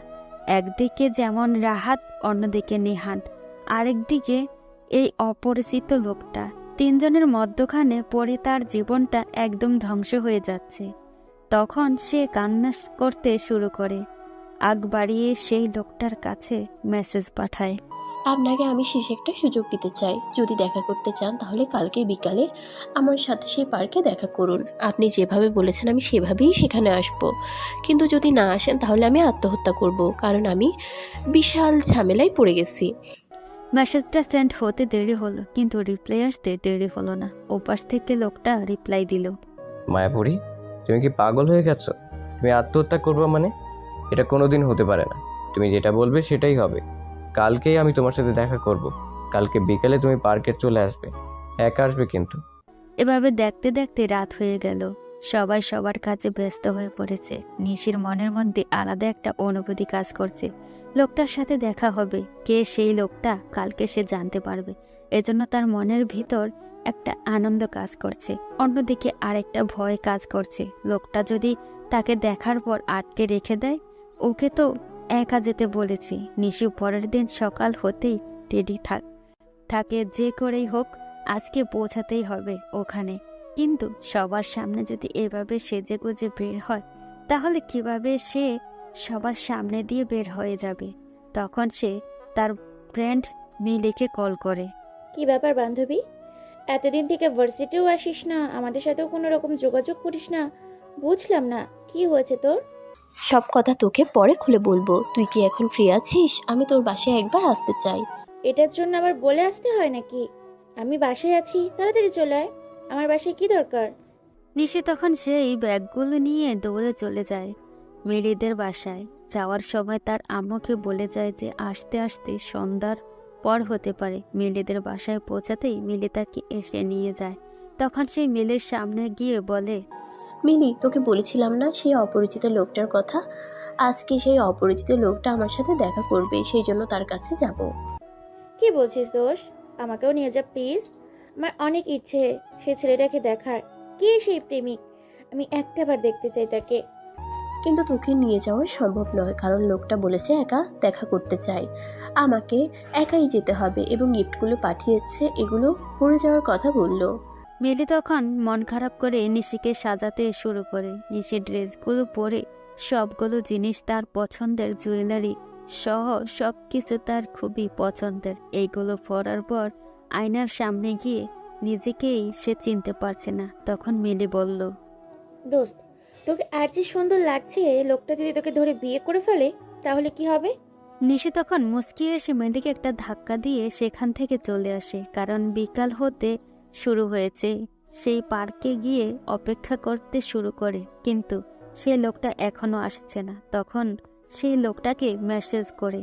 একদিকে যেমন রাহাত, অন্যদিকে নিহান, আরেকদিকে এই অপরিচিত লোকটা। তিনজনের মধ্যখানে পড়ে তার জীবনটা একদম ধ্বংস হয়ে যাচ্ছে। তখন সে কান্না করতে শুরু করে। আগ বাড়িয়ে সেই লোকটার কাছে মেসেজ পাঠায়, আপনাকে আমি শেষে একটা সুযোগ দিতে চাই। যদি দেখা করতে চান তাহলে কালকে বিকালে আমার সাথে সেই পার্কে দেখা করুন। আপনি যেভাবে বলেছেন আমি সেভাবেই সেখানে আসব। কিন্তু যদি না আসেন তাহলে আমি আত্মহত্যা করব, কারণ আমি বিশাল ঝামেলায় পড়ে গেছি। মেসেজটা সেন্ড হতে দেরি হলো, কিন্তু রিপ্লাই আসতে দেরি হলো না। ওপাশ থেকে লোকটা রিপ্লাই দিল, মায়াপুরী, তুমি কি পাগল হয়ে গেছো? তুমি আত্মহত্যা করবে মানে? এটা কোনোদিন হতে পারে না। তুমি যেটা বলবে সেটাই হবে। কালকেই আমি তোমার সাথে দেখা করব। কালকে বিকেলে তুমি পার্কে চলে আসবে। একা আসবে কিন্তু। এভাবে দেখতে দেখতে রাত হয়ে গেল। সবাই সবার কাছে ব্যস্ত হয়ে পড়েছে। নিশির মনের মধ্যে আলাদা একটা অনুভূতি কাজ করছে। লোকটার সাথে দেখা হবে। কে সেই লোকটা কালকে সে জানতে পারবে। এজন্য তার মনের ভিতর একটা আনন্দ কাজ করছে, অন্যদিকে আরেকটা ভয় কাজ করছে। লোকটা যদি তাকে দেখার পর আটকে রেখে দেয়, ওকে তো একা যেতে বলেছি। নিশি পরের দিন সকাল হতেই রেডি থাকে যে করেই হোক আজকে পৌঁছাতেই হবে ওখানে। কিন্তু সবার সামনে যদি এভাবে সেজে গুজে বের হয় তাহলে কিভাবে সে সবার সামনে দিয়ে বের হয়ে যাবে? তখন সে তার ফ্রেন্ড মিলিকে কল করে। কি ব্যাপার বান্ধবী, এতদিন থেকে ভার্সিটিও আসিস না, আমাদের সাথেও কোনো রকম যোগাযোগ করিস না, বুঝলাম না কি হয়েছে তোর? সব কথা তোকে পরে খুলে বলবো। তুই কি এখন ফ্রি আছিস? আমি তোর বাসায় একবার আসতে চাই। এটার জন্য আবার বলে আসতে হয় নাকি? আমি বাসায় আছি, তাড়াতাড়ি চলে আয়। আমার বাসায় কি দরকার? নিশি তখন সেই ব্যাগগুলো নিয়ে দৌড়ে চলে যায় মিলিদের বাসায়। যাওয়ার সময় তার আম্মুকে বলে যায় যে আসতে আসতে সন্ধ্যার পর হতে পারে। মিলিদের বাসায় পৌঁছাতেই মিলি তাকে এসে নিয়ে যায়। তখন সেই মিলির সামনে গিয়ে বলে, মিলি, তোকে বলেছিলাম না সেই অপরিচিত লোকটার কথা? আজকে সেই অপরিচিত লোকটা আমার সাথে দেখা করবে, সেই জন্য তার কাছে যাব। কি বলছিস দোষ? আমাকেও নিয়ে যা প্লিজ। আমার অনেক ইচ্ছে সেই ছেলেটাকে দেখার। কে সেই প্রেমিক? আমি একটাবার দেখতে চাই তাকে। কিন্তু তোকে নিয়ে যাওয়া সম্ভব নয়, কারণ লোকটা বলেছে একা দেখা করতে চায়। আমাকে একাই যেতে হবে এবং গিফটগুলো পাঠিয়েছে, এগুলো পড়ে যাওয়ার কথা বললো। মিলি তখন মন খারাপ করে নিশিকে সাজাতে শুরু করে। নিশি ড্রেসগুলো পরে সবগুলো জিনিস তার পছন্দের, জুয়েলারি সহ সবকিছু তার খুবই পছন্দের। এইগুলো পরার পর আয়নার সামনে গিয়ে নিজেকেই সে চিনতে পারছে না। তখন মিলি বলল, দোস্ত, তোকে আর যে সুন্দর লাগছে, লোকটা যদি তোকে ধরে বিয়ে করে ফেলে তাহলে কি হবে? নিশি তখন মুচকি এসে মেয়েদিকে একটা ধাক্কা দিয়ে সেখান থেকে চলে আসে। কারণ বিকাল হতে শুরু হয়েছে। সেই পার্কে গিয়ে অপেক্ষা করতে শুরু করে, কিন্তু সেই লোকটা এখনো আসছে না। তখন সেই লোকটাকে মেসেজ করে,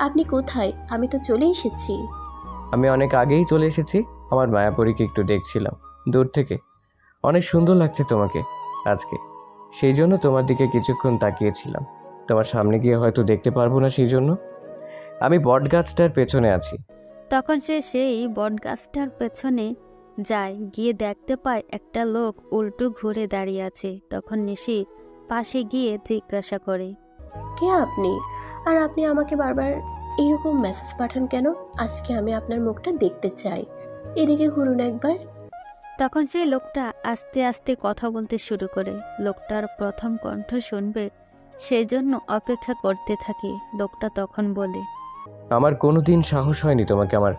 আপনি কোথায়? আমি তো চলে এসেছি। আমি অনেক আগেই চলে এসেছি। আমার মায়াপরীকে একটু দেখছিলাম দূর থেকে। অনেক সুন্দর লাগছে তোমাকে আজকে, সেই জন্য তোমার দিকে কিছুক্ষণ তাকিয়েছিলাম। তোমার সামনে গিয়ে হয়তো দেখতে পারবো না, সেই জন্য আমি বট গাছটার পেছনে আছি। তখন সে সেই বটগাছটার পেছনে যায়, গিয়ে দেখতে পায় একটা লোক উল্টো ঘুরে দাঁড়িয়ে আছে। তখন নিশি পাশে গিয়ে জিজ্ঞাসা করে, কে আপনি? আর আপনি আমাকে বারবার এইরকম মেসেজ পাঠান কেন? আজকে আমি আপনার মুখটা দেখতে চাই। এদিকে ঘুরুন একবার। তখন সেই লোকটা আস্তে আস্তে কথা বলতে শুরু করে। লোকটার প্রথম কণ্ঠ শুনবে সেই জন্য অপেক্ষা করতে থাকে। লোকটা তখন বলে, আমার কোনোদিন সাহস হয়নি তোমাকে আমার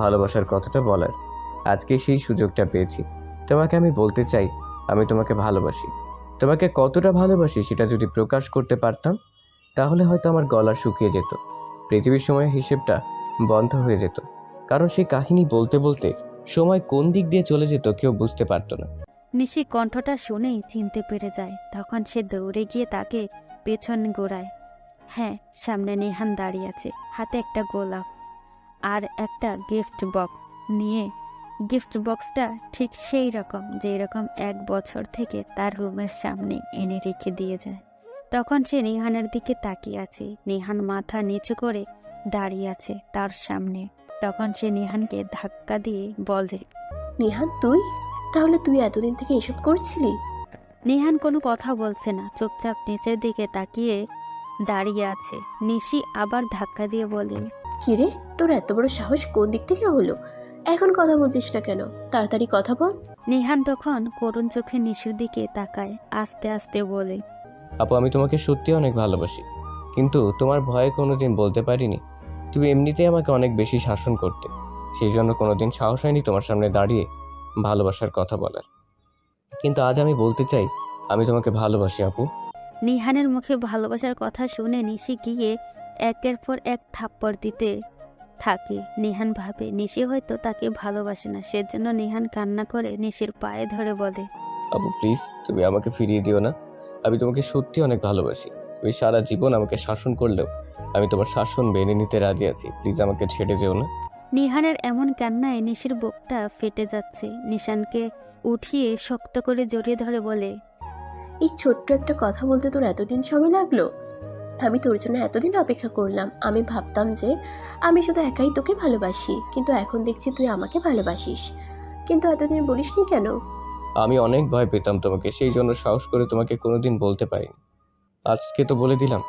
ভালোবাসার কথাটা বলার। আজকে সেই সুযোগটা পেয়েছি। তোমাকে আমি বলতে চাই, আমি তোমাকে ভালোবাসি। তোমাকে কতটা ভালোবাসি সেটা যদি প্রকাশ করতে পারতাম, তাহলে হয়তো আমার গলা শুকিয়ে যেত, পৃথিবীর সময়ের হিসেবটা বন্ধ হয়ে যেত। কারণ সেই কাহিনী বলতে বলতে সময় কোন দিক দিয়ে চলে যেত কেউ বুঝতে পারতো না। নিশি কণ্ঠটা শুনেই চিনতে পেরে যায়। তখন সে দৌড়ে গিয়ে তাকে পেছন ঘোরায়। হ্যাঁ, সামনে নেহান দাঁড়িয়ে আছে, হাতে একটা গোলাপ আর একটা গিফট বক্স নিয়ে। গিফট বক্সটা ঠিক সেই রকম যেই রকম 1 বছর থেকে তার রুমের সামনে এনে রেখে দিয়ে যায়। তখন সে নেহানের দিকে তাকিয়ে আছে। নেহান মাথা নিচু করে দাঁড়িয়ে আছে তার সামনে। তখন সে নেহানকে ধাক্কা দিয়ে বলে, নিহান তুই? তাহলে তুই এতদিন থেকে এসব করছিলি? নেহান কোনো কথা বলছে না, চুপচাপ নিচের দিকে তাকিয়ে দাঁড়িয়ে আছে। নিশি আবার ধাক্কা দিয়ে বলে, কিরে, তোর এত বড় সাহস কোন দিক থেকে হলো? এখন কথা বলছিস না কেন? তাড়াতাড়ি কথা বল। নেহান তখন করুণ চোখে নিশির দিকে তাকায়, আস্তে আস্তে বলে, আপু, আমি তোমাকে সত্যি অনেক ভালোবাসি, কিন্তু তোমার ভয়ে কোনোদিন বলতে পারিনি। তুমি এমনিতেই আমাকে অনেক বেশি শাসন করতে, সেই জন্য কোনোদিন সাহস হয়নি তোমার সামনে দাঁড়িয়ে ভালোবাসার কথা বলার। কিন্তু আজ আমি বলতে চাই, আমি তোমাকে ভালোবাসি আপু। নিহানের মুখে ভালোবাসার কথা শুনে নিশি গিয়ে একের পর এক থাপ্পড় দিতে থাকে। নিহান ভাবে নিশি হয়তো তাকে ভালোবাসে না, সেজন্য নিহান কান্না করে নিশির পায়ে ধরে বলে, আপু প্লিজ, তুমি আমাকে ফিরিয়ে দিও না। আমি তোমাকে সত্যি অনেক ভালোবাসি। তুমি সারা জীবন আমাকে শাসন করলেও আমি তোমার শাসন মেনে নিতে রাজি আছি। প্লিজ আমাকে ছেড়ে যেও না। নিহানের এমন কান্নায় নিশির বুকটা ফেটে যাচ্ছে। নিশানকে উঠিয়ে শক্ত করে জড়িয়ে ধরে বলে, এই ছোট্ট একটা কথা বলতে তোর এতদিন সময় লাগলো? আমি তোর জন্য এতদিন অপেক্ষা করলাম। আমি ভাবতাম যে আমি শুধু একাই তোকে ভালোবাসি, কিন্তু এখন দেখছি তুই আমাকে ভালোবাসিস। কিন্তু এতদিন বলিসনি কেন? আমি অনেক ভয় পেতাম তোমাকে, সেই জন্য সাহস করে তোমাকে কোনোদিন বলতে পারিনি। আজকে তো বলে দিলাম।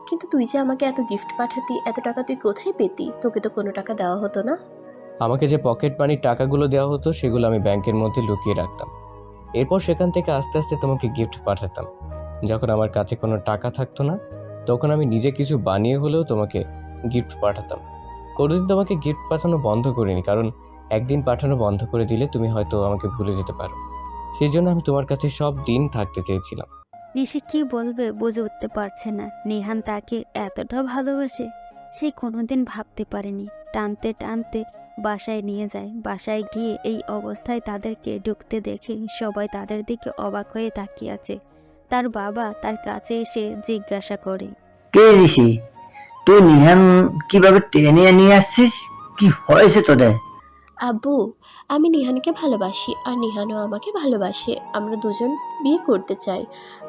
কিন্তু তুই যে আমাকে এত গিফট পাঠাতি, এত টাকা তুই কোথায় পেতি? তোকে তো কোনো টাকা দেওয়া হতো না। আমাকে যে পকেট মানির টাকাগুলো দেওয়া হতো সেগুলো আমি ব্যাংকের মধ্যে লুকিয়ে রাখতাম। এরপর সেখান থেকে আস্তে আস্তে তোমাকে গিফট পাঠাতাম। যখন আমার কাছে কোনো টাকা থাকতো না, তখন আমি নিজে কিছু বানিয়ে হলেও তোমাকে গিফট পাঠাতাম। কোনোদিন তোমাকে গিফট পাঠানো বন্ধ করিনি, কারণ একদিন পাঠানো বন্ধ করে দিলে তুমি হয়তো আমাকে ভুলে যেতে পারো। সেই জন্য আমি তোমার কাছে সব দিন থাকতে চেয়েছিলাম। নিশি কি বলবে বুঝে উঠতে পারছে না। নিহান তাকে এতটা ভালোবাসে সে কোনোদিন ভাবতে পারেনি। টানতে টানতে বাসায় নিয়ে যায়। বাসায় গিয়ে এই অবস্থায় তাদেরকে ঢুকতে দেখে সবাই তাদের দিকে অবাক হয়ে তাকিয়ে আছে। তার বাবা তার কাছে এসে জিজ্ঞাসা করে, কে ঋষি? তুই নিহান কিভাবে টেনে নিয়ে আসছিস? কি হয়েছে তোদের? আব্বু, আমি নিহানকে ভালোবাসি আর নিহানও আমাকে ভালোবাসে। আমরা দুজন বিয়ে করতে চাই।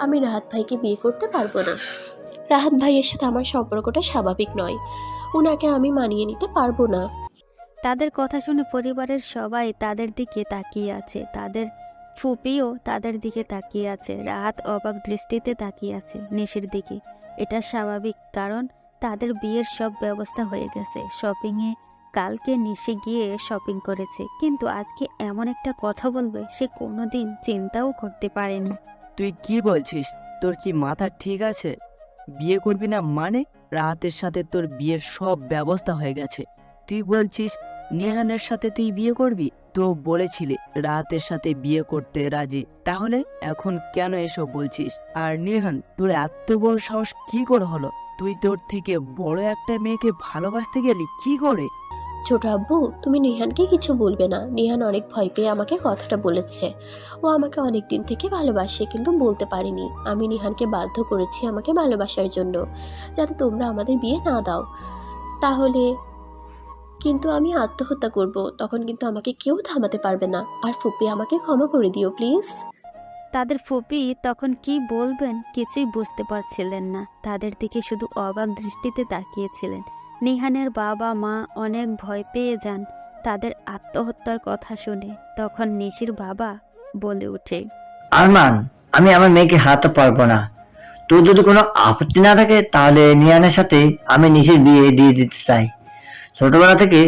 আমি রাহাত ভাইকে বিয়ে করতে পারবো না। রাহাত ভাইয়ের সাথে আমার সম্পর্কটা স্বাভাবিক নয়। ওনাকে আমি মানিয়ে নিতে পারবো না। তাদের কথা শুনে পরিবারের সবাই তাদের দিকে তাকিয়ে আছে। তাদের ফুপিও তাদের দিকে তাকিয়ে আছে। রাহাত অবাক দৃষ্টিতে তাকিয়ে আছে নিশির দিকে। এটা স্বাভাবিক, কারণ তাদের বিয়ের সব ব্যবস্থা হয়ে গেছে। শপিংয়ে কালকে নিশি গিয়ে শপিং করেছে, কিন্তু আজকে এমন একটা কথা বলবে সে কোনোদিন চিন্তাও করতে পারেনি। তুই কি বলছিস? তোর কি মাথা ঠিক আছে? বিয়ে করবি না মানে? রাহাতের সাথে তোর বিয়ের সব ব্যবস্থা হয়ে গেছে। তুই বলছিস নিহানের সাথে তুই বিয়ে করবি? তো বলেছিলি রাহাতের সাথে বিয়ে করতে রাজি, তাহলে এখন কেন এসব বলছিস? আর নিহান, তোর এত বড় সাহস কি করে হলো? তুই তোর থেকে বড় একটা মেয়েকে ভালোবাসতে গেলি কি করে? ছোট আব্বু, তুমি নিহানকে কিছু বলবে না। নিহান অনেক ভয় পেয়ে আমাকে কথাটা বলেছে। ও আমাকে অনেক দিন থেকে ভালোবাসে, কিন্তু বলতে পারিনি। আমি নিহানকে বাধ্য করেছি আমাকে ভালোবাসার জন্য, যাতে তোমরা আমাদের বিয়ে না দাও। তাহলে কিন্তু আমি আত্মহত্যা করব, তখন কিন্তু আমাকে কেউ থামাতে পারবে না। আর ফুপি, আমাকে ক্ষমা করে দিও প্লিজ। তাদের ফুপি তখন কি বলবেন কিছুই বুঝতে পারছিলেন না। তাদের দিকে শুধু অবাক দৃষ্টিতে তাকিয়েছিলেন। নিহানের বাবা মা অনেক ভয় পেয়ে যান তাদের আত্মহত্যার কথা শুনে। তখন নিশির বাবা বলে ওঠে, আরমান, আমি আমার মেয়েকে হারাতে পারবো না। তোর যদি কোনো আপত্তি না থাকে তাহলে নিহানের সাথে আমি নিশির বিয়ে দিয়ে দিতে চাই। ছোটবেলা থেকে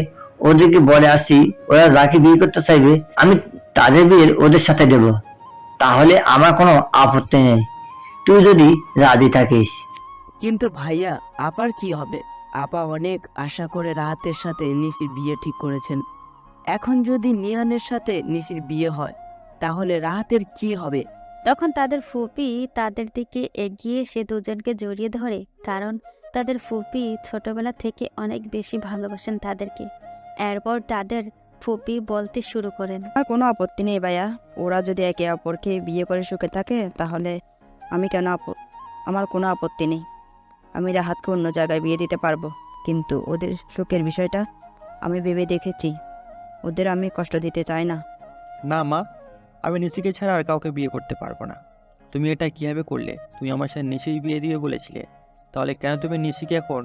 ওদেরকে বলে আসছি, ওরা যাকে বিয়ে করতে চাইবে আমি তাদের বিয়ে ওদের সাথে দেব। তাহলে আমার কোনো আপত্তি নেই, তুই যদি রাজি থাকিস। কিন্তু ভাইয়া, আপার কি হবে? আপা অনেক আশা করে রাহাতের সাথে নিশির বিয়ে ঠিক করেছেন। এখন যদি নিহানের সাথে নিশির বিয়ে হয় তাহলে রাহাতের কি হবে? তখন তাদের ফুপি তাদের দিকে এগিয়ে এসে দুজনকে জড়িয়ে ধরে, কারণ তাদের ফুপি ছোটবেলা থেকে অনেক বেশি ভালোবাসেন তাদেরকে। এরপর তাদের ফুপি বলতে শুরু করেন, আমার কোনো আপত্তি নেই ভাইয়া। ওরা যদি একে অপরকে বিয়ে করে সুখে থাকে তাহলে আমি কেন আমার কোনো আপত্তি নেই। আমি রাহাতকে অন্য জায়গায় বিয়ে দিতে পারবো, কিন্তু ওদের সুখের বিষয়টা আমি ভেবে দেখেছি। ওদের আমি কষ্ট দিতে চাই না। না মা, আমি নিশিকে ছাড়া আর কাউকে বিয়ে করতে পারবো না। তুমি এটা কীভাবে করলে? তুমি আমার সাথে নিশির বিয়ে দিবে বলেছিলে, তাহলে কেন তুমি নিশিকে এখন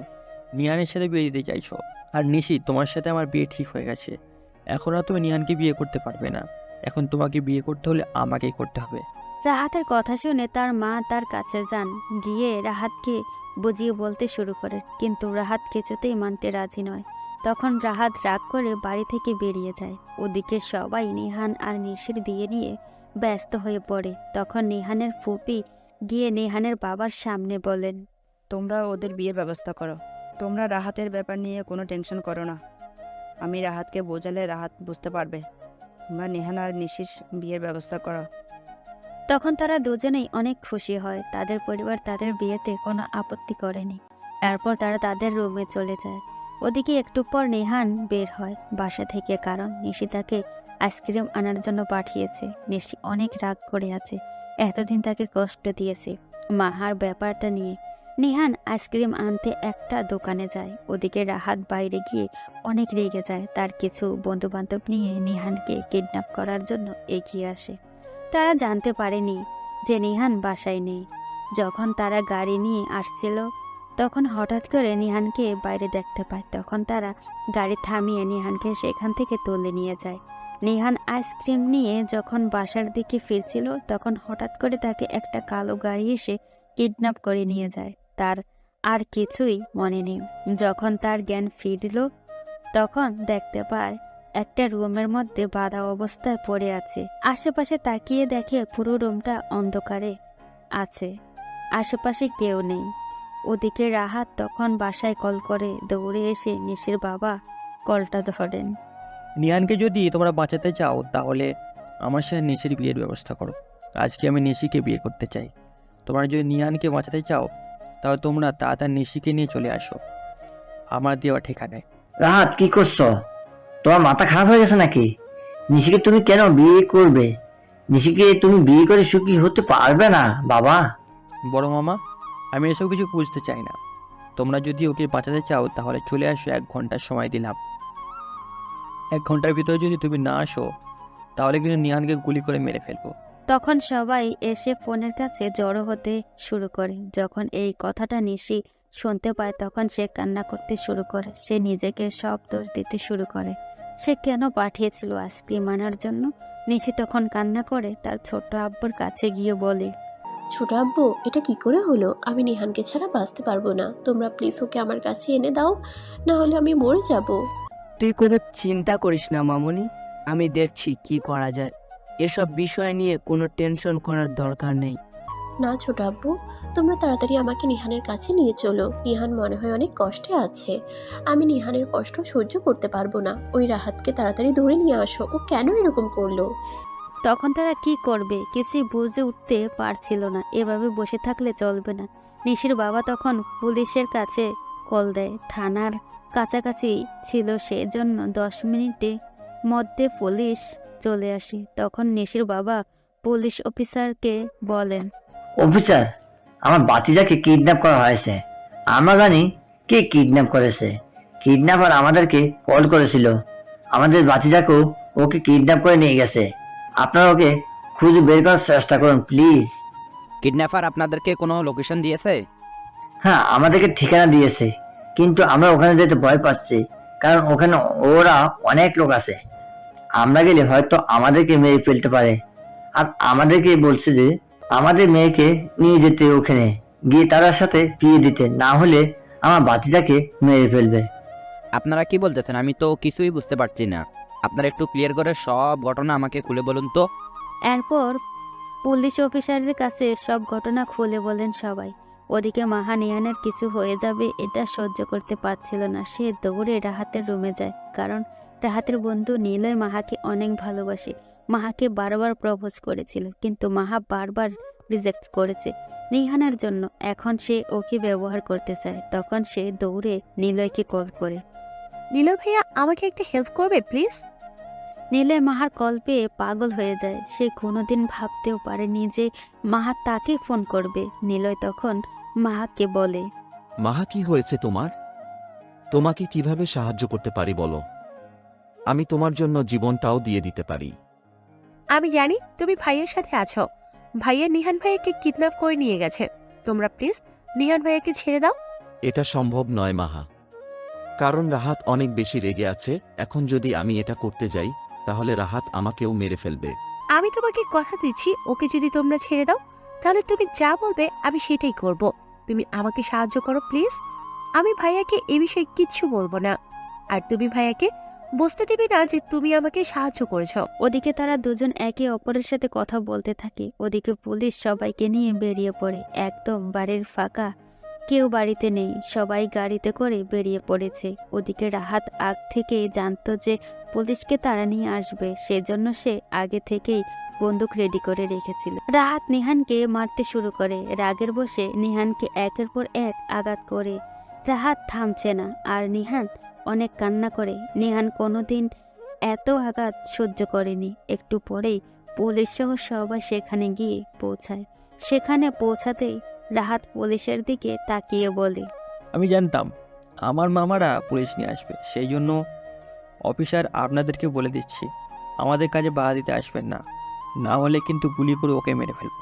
নিহানের সাথে বিয়ে দিতে চাইছো? আর নিশি, তোমার সাথে আমার বিয়ে ঠিক হয়ে গেছে। এখন আর তুমি নিহানকে বিয়ে করতে পারবে না। এখন তোমাকে বিয়ে করতে হলে আমাকেই করতে হবে। রাহাতের কথা শুনে তার মা তার কাছে যান, গিয়ে রাহাতকে বুঝিয়ে বলতে শুরু করে, কিন্তু রাহাত কিছুতেই মানতে রাজি নয়। তখন রাহাত রাগ করে বাড়ি থেকে বেরিয়ে যায়। ওদিকে সবাই নিহান আর নিশির বিয়ে নিয়ে ব্যস্ত হয়ে পড়ে। তখন নিহানের ফুপি গিয়ে নিহানের বাবার সামনে বলেন, তোমরা ওদের বিয়ের ব্যবস্থা করো। তোমরা রাহাতের ব্যাপার নিয়ে কোনো টেনশন করো না। আমি রাহাতকে বোঝালে রাহাত বুঝতে পারবে। তোমরা নিহান আর নিশির বিয়ের ব্যবস্থা করো। তখন তারা দুজনেই অনেক খুশি হয়। তাদের পরিবার তাদের বিয়েতে কোনো আপত্তি করেনি। এরপর তারা তাদের রুমে চলে যায়। ওদিকে একটু পর নেহান বের হয় বাসা থেকে, কারণ নিশি তাকে আইসক্রিম আনার জন্য পাঠিয়েছে। নিশি অনেক রাগ করে আছে, এতদিন তাকে কষ্ট দিয়েছে মাহার ব্যাপারটা নিয়ে। নিহান আইসক্রিম আনতে একটা দোকানে যায়। ওদিকে রাহাত বাইরে গিয়ে অনেক রেগে যায়। তার কিছু বন্ধু বান্ধব নিয়ে নিহানকে কিডন্যাপ করার জন্য এগিয়ে আসে। তারা জানতে পারেনি যে নিহান বাসায় নেই। যখন তারা গাড়ি নিয়ে আসছিল তখন হঠাৎ করে নিহানকে বাইরে দেখতে পায়। তখন তারা গাড়ি থামিয়ে নিহানকে সেখান থেকে তুলে নিয়ে যায়। নিহান আইসক্রিম নিয়ে যখন বাসার দিকে ফিরছিল তখন হঠাৎ করে তাকে একটা কালো গাড়ি এসে কিডন্যাপ করে নিয়ে যায়। তার আর কিছুই মনে নেই। যখন তার জ্ঞান ফিরল তখন দেখতে পায় একটা রুমের মধ্যে বাঁধা অবস্থায় পড়ে আছে। আশেপাশে তাকিয়ে দেখে পুরো রুমটা অন্ধকারে আছে, আশেপাশে কেউ নেই। ওদিকে রাহাত তখন বাসায় কল করে। দৌড়ে এসে নিশির বাবা কলটা ধরেন। নিহানকে যদি তোমরা বাঁচাতে চাও তাহলে আমার সাথে নিশির বিয়ের ব্যবস্থা করো। আজকে আমি নিশিকে বিয়ে করতে চাই। তোমরা যদি নিহানকে বাঁচাতে চাও তাহলে তোমরা তাড়াতাড়ি নিশিকে নিয়ে চলে আসো আমার দেওয়া ঠিকানায়। রাহাত, কি করছো? তোমার মাথা খারাপ হয়ে গেছে নাকি? নিশিকে তুমি কেন বিয়ে করবে? নিশিকে তুমি বিয়ে করে সুখী হতে পারবে না বাবা। বড় মামা, আমি এসব কিছু বুঝতে চাই না। তোমরা যদি ওকে বাঁচাতে চাও তাহলে চলে আসো। 1 ঘন্টার সময় দিলাম। 1 ঘন্টার ভিতরে যদি তুমি না আসো তাহলে কিন্তু নিহানকে গুলি করে মেরে ফেলবো। তখন সবাই এসে ফোনের কাছে জড়ো হতে শুরু করে। যখন এই কথাটা নিশি শুনতে পায় তখন সে কান্না করতে শুরু করে। সে নিজেকে সব দোষ দিতে শুরু করে। সে কেন পাঠিয়েছিল আইসক্রিম আনার জন্য। নিশি তখন কান্না করে তার ছোট আব্বুর কাছে গিয়ে বলে, ছোট আব্বু, এটা কি করে হলো? আমি নিহানকে ছাড়া বাঁচতে পারবো না। তোমরা প্লিজ ওকে আমার কাছে এনে দাও, না হলে আমি মরে যাব। তুই কোনো চিন্তা করিস না মামুনি, আমি দেখছি কি করা যায়। এসব বিষয় নিয়ে কোনো টেনশন করার দরকার নেই। না ছোট আব্বু, তোমরা তাড়াতাড়ি আমাকে নিহানের কাছে নিয়ে চলো। নিহান মনে হয় অনেক কষ্টে আছে। আমি নিহানের কষ্ট সহ্য করতে পারবো না। ওই রাহাতকে তাড়াতাড়ি ধরে নিয়ে আসো। ও কেন এরকম করলো? তখন তারা কি করবে কিছুই বুঝে উঠতে পারছিল না। এভাবে বসে থাকলে চলবে না। নিশির বাবা তখন পুলিশের কাছে কল দেয়। থানার কাছাকাছি ছিল, সেজন্য 10 মিনিটের মধ্যে পুলিশ চলে আসে। তখন নিশির বাবা পুলিশ অফিসারকে বলেন, অফিসার, আমার বাতিজাকে কিডন্যাপ করা হয়েছে। আমরা জানি কে কিডন্যাপ করেছে, কিডন্যাপার আমাদেরকে কল করেছিল। আমাদের বাতিজাকেও ওকে কিডন্যাপ করে নিয়ে গেছে। আপনারা ওকে খুঁজে বের করার চেষ্টা করুন প্লিজ। কিডন্যাপার আপনাদেরকে কোনো লোকেশন দিয়েছে? হ্যাঁ, আমাদেরকে ঠিকানা দিয়েছে, কিন্তু আমরা ওখানে যেতে ভয় পাচ্ছি, কারণ ওখানে ওরা অনেক লোক আছে। আমরা গেলে হয়তো আমাদেরকে মেরে ফেলতে পারে। আর আমাদেরকে বলছে যে আমাদের মেয়েকে নিয়ে যেতে, ওখানে গিয়ে তার সাথে বিয়ে দিতে, না হলে আমার বাতিজাকে মেরে ফেলবে। আপনারা কি বলতেছেন? আমি তো কিছুই বুঝতে পারছি না। আপনারা একটু ক্লিয়ার করে সব ঘটনা আমাকে খুলে বলুন তো। এরপর পুলিশ অফিসারের কাছে সব ঘটনা খুলে বলেন সবাই। ওদিকে মাহা নিহানের কিছু হয়ে যাবে এটা সহ্য করতে পারছিল না। সে দৌড়ে রাহাতের রুমে যায়, কারণ রাহাতের বন্ধু নিলয় মাহাকে অনেক ভালোবাসে। মাহাকে বারবার প্রপোজ করেছিল, কিন্তু মাহা বারবার রিজেক্ট করেছে নিহানের জন্য। এখন সে ওকে ব্যবহার করতে চায়। তখন সে দৌড়ে নিলয়কে কল করে। নীলয় ভাইয়া, আমাকে একটা হেল্প করবে প্লিজ? নিলয় মাহার কল পেয়ে পাগল হয়ে যায়। সে কোনোদিন ভাবতেও পারেনি যে মাহা তাকে ফোন করবে। নিলয় তখন মাহাকে বলে, মাহা, কি হয়েছে তোমার? তোমাকে কিভাবে সাহায্য করতে পারি বলো? আমি তোমার জন্য জীবনটাও দিয়ে দিতে পারি। আমি জানি তুমি ভাইয়ের সাথে আছো। ভাইয়া নিহান ভাইয়াকে কিডন্যাপ করে নিয়ে গেছে। তোমরা প্লিজ নিহান ভাইয়াকে ছেড়ে দাও। এটা সম্ভব নয় মাহা, কারণ রাহাত অনেক বেশি রেগে আছে। এখন যদি আমি এটা করতে যাই তাহলে রাহাত আমাকেও মেরে ফেলবে। আমি তোমাকে কথা দিচ্ছি, ওকে যদি তোমরা ছেড়ে দাও তাহলে তুমি যা বলবে আমি সেটাই করব। তুমি আমাকে সাহায্য করো প্লিজ। আমি ভাইয়াকে এ বিষয়ে কিচ্ছু বলবো না, আর তুমি ভাইয়াকে বুঝতে দিবি না যে তুমি আমাকে সাহায্য করেছো। ওদিকে তারা দুজন একে অপরের সাথে কথা বলতে থাকে। ওদিকে পুলিশ সবাইকে নিয়ে বেরিয়ে পড়ে। একদম বাড়ির ফাঁকা, কেউ বাড়িতে নেই, সবাই গাড়িতে করে বেরিয়ে পড়েছে। ওদিকে রাহাত আগ থেকেই জানতো যে পুলিশকে তারা নিয়ে আসবে, সেজন্য সে আগে থেকেই বন্দুক রেডি করে রেখেছিল। রাহাত নিহানকে মারতে শুরু করে। রাগের বসে নিহানকে একের পর এক আঘাত করে। রাহাত থামছে না, আর নিহান অনেক কান্না করে। নিহান কোনোদিন এত আঘাত সহ্য করেনি। একটু পরেই পুলিশ সহ সবাই সেখানে গিয়ে পৌঁছায়। সেখানে পৌঁছাতেই রাহাত পুলিশের দিকে তাকিয়ে বলে, আমি জানতাম আমার মামারা পুলিশ নিয়ে আসবে, সেই জন্য অফিসার আপনাদেরকে বলে দিচ্ছি আমাদের কাজে বাধা দিতে আসবেন না, না হলে কিন্তু গুলি করে ওকে মেরে ফেলবো।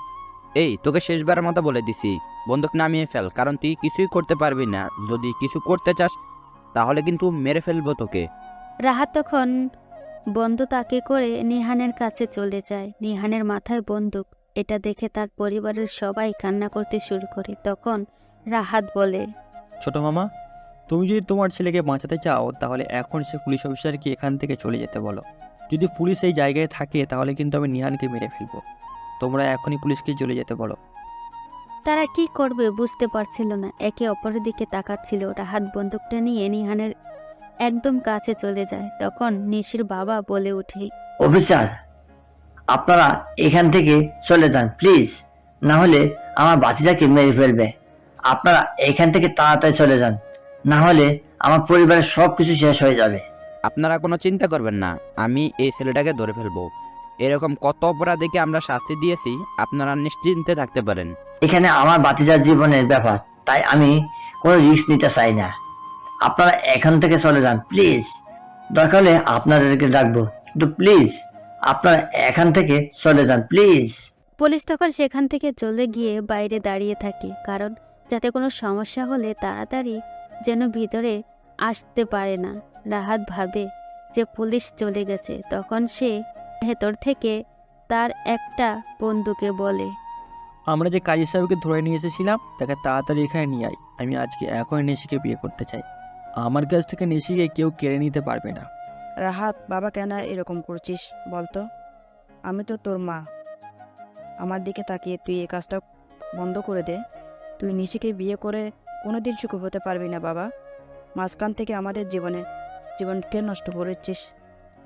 এই, তোকে শেষবারের মতো বলে দিছি, বন্দুক নামিয়ে ফেল, কারণ তুই কিছুই করতে পারবি না। যদি কিছু করতে চাস তাহলে কিন্তু মেরে ফেলবো তোকে। রাহাত তখন বন্ধ তাকে করে নিহানের কাছে চলে যায়। নিহানের মাথায় বন্দুক। এটা দেখে তার পরিবারের সবাই কান্না করতে শুরু করে। তখন রাহাত বলে, ছোট মামা, তুমি যদি তোমার ছেলেকে বাঁচাতে চাও তাহলে এখন সে পুলিশ অফিসারকে এখান থেকে চলে যেতে বলো। যদি পুলিশ এই জায়গায় থাকে তাহলে কিন্তু আমি নিহানকে মেরে ফেলবো। তোমরা এখনই পুলিশকে চলে যেতে বলো। তারা কি করবে বুঝতে পারছিল না, একে অপরের দিকে তাকাচ্ছিল। রাহাত বন্দুকটা নিয়ে নিহানের একদম কাছে চলে যায়। তখন নিশির বাবা বলে উঠে, অফিসার, আপনারা এখান থেকে চলে যান প্লিজ, না হলে আমার বাতিজাকে মেরে ফেলবে। আপনারা এখান থেকে তাড়াতাড়ি চলে যান, না হলে আমার পরিবারের সবকিছু শেষ হয়ে যাবে। আপনারা কোনো চিন্তা করবেন না, আমি এই ছেলেটাকে ধরে ফেলবো। এরকম কত অপরাধীকে আমরা শাস্তি দিয়েছি, আপনারা নিশ্চিন্তে থাকতে পারেন। এখানে আমার বাতিজার জীবনের ব্যাপার, তাই আমি কোনো রিস্ক নিতে চাই না। আপনারা এখান থেকে চলে যান প্লিজ। দরকার হলে আপনাদেরকে ডাকবো, কিন্তু প্লিজ আপনারা এখান থেকে চলে যান প্লিজ। পুলিশ তখন সেখান থেকে চলে গিয়ে বাইরে দাঁড়িয়ে থাকে, কারণ যাতে কোনো সমস্যা হলে তাড়াতাড়ি যেন ভিতরে আসতে পারে না। রাহাত ভাবে যে পুলিশ চলে গেছে। তখন সে ভেতর থেকে তার একটা বন্ধুকে বলে, আমরা যে কাজী সাহেবকে ধরে নিয়ে এসেছিলাম তাকে তাড়াতাড়ি এখানে নিয়ে আয়। আমি আজকে এখনই নিশিকে বিয়ে করতে চাই। আমার কাছ থেকে নিশিকে কেউ কেড়ে নিতে পারবে না। রাহাত, বাবা কেন এরকম করছিস বলতো? আমি তো তোর মা। আমার দিকে তাকিয়ে তুই এই কাজটা বন্ধ করে দে। তুই নিশিকে বিয়ে করে কোনোদিন সুখ হতে পারবি না বাবা। মাঝখান থেকে আমাদের জীবনকে নষ্ট করেছিস।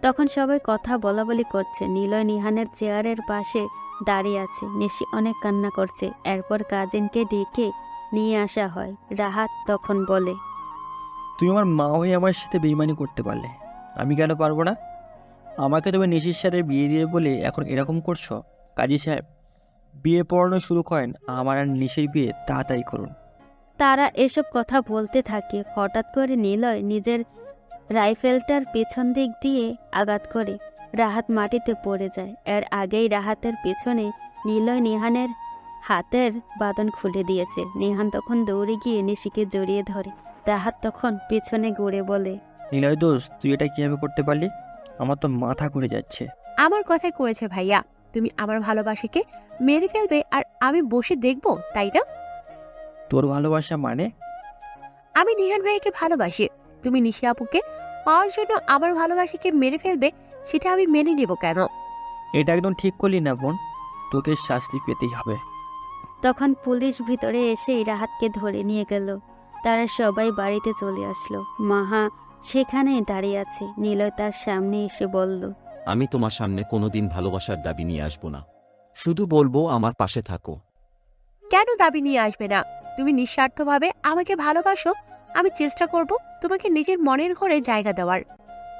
তখন সবাই কথা বলাবলি করছে। নিলয় নিহানের চেয়ারের পাশে দাঁড়িয়ে আছে। নিশি অনেক কান্না করছে। এরপর কাজিনকে ডেকে নিয়ে আসা হয়। রাহাত তখন বলে, তুই আমার মা হয়ে আমার সাথে বেইমানি করতে পারলে, আমি কেন পারবো না? আমাকে তবে নিশির সাথে বিয়ে দিয়ে বলে এখন এরকম করছো? কাজী সাহেব, বিয়ে পড়ানো শুরু করেন। আমার আর নিশির বিয়ে তাড়াতাড়ি করুন। তারা এসব কথা বলতে থাকে। হঠাৎ করে নিলয় নিজের রাইফেলটার পেছন দিক দিয়ে আঘাত করে রাহাত মাটিতে পড়ে যায়। এর আগেই রাহাতের পেছনে নিলয় নিহানের হাতের বাঁধন খুলে দিয়েছে। নিহান তখন দৌড়ে গিয়ে নিশিকে জড়িয়ে ধরে। রাহাত তখন পেছনে ঘুরে বলে, নিলয় দোষ, তুই এটা কিভাবে করতে পারলি? আমার তো মাথা ঘুরে যাচ্ছে। আমার কথাই করেছে ভাইয়া, তুমি আমার ভালোবাসাকে মেরে ফেলবে আর আমি বসে দেখবো, তাই না? তোর ভালোবাসা মানে? আমি নিহান ভাইয়াকে ভালোবাসি, তুমি নিশি আপুকে পাওয়ার জন্য আমার ভালোবাসাকে মেরে ফেলবে, সেটা আমি মেনে নেব কেন? এটা একদম ঠিক করলি না বোন, তোকে শাস্তি পেতেই হবে। তখন পুলিশ ভিতরে এসে রাহাতকে ধরে নিয়ে গেল। তারা সবাই বাড়িতে চলে আসলো। মাহা সেখানেই দাঁড়িয়ে আছে। নিলয় তার সামনে এসে বলল, আমি তোমার সামনে কোনোদিন ভালোবাসার দাবি নিয়ে আসবো না, শুধু বলবো আমার পাশে থাকো। কেন দাবি নিয়ে আসবে না? তুমি নিঃস্বার্থভাবে আমাকে ভালোবাসো, আমি চেষ্টা করব তোমাকে নিজের মনের ঘরে জায়গা দেওয়ার।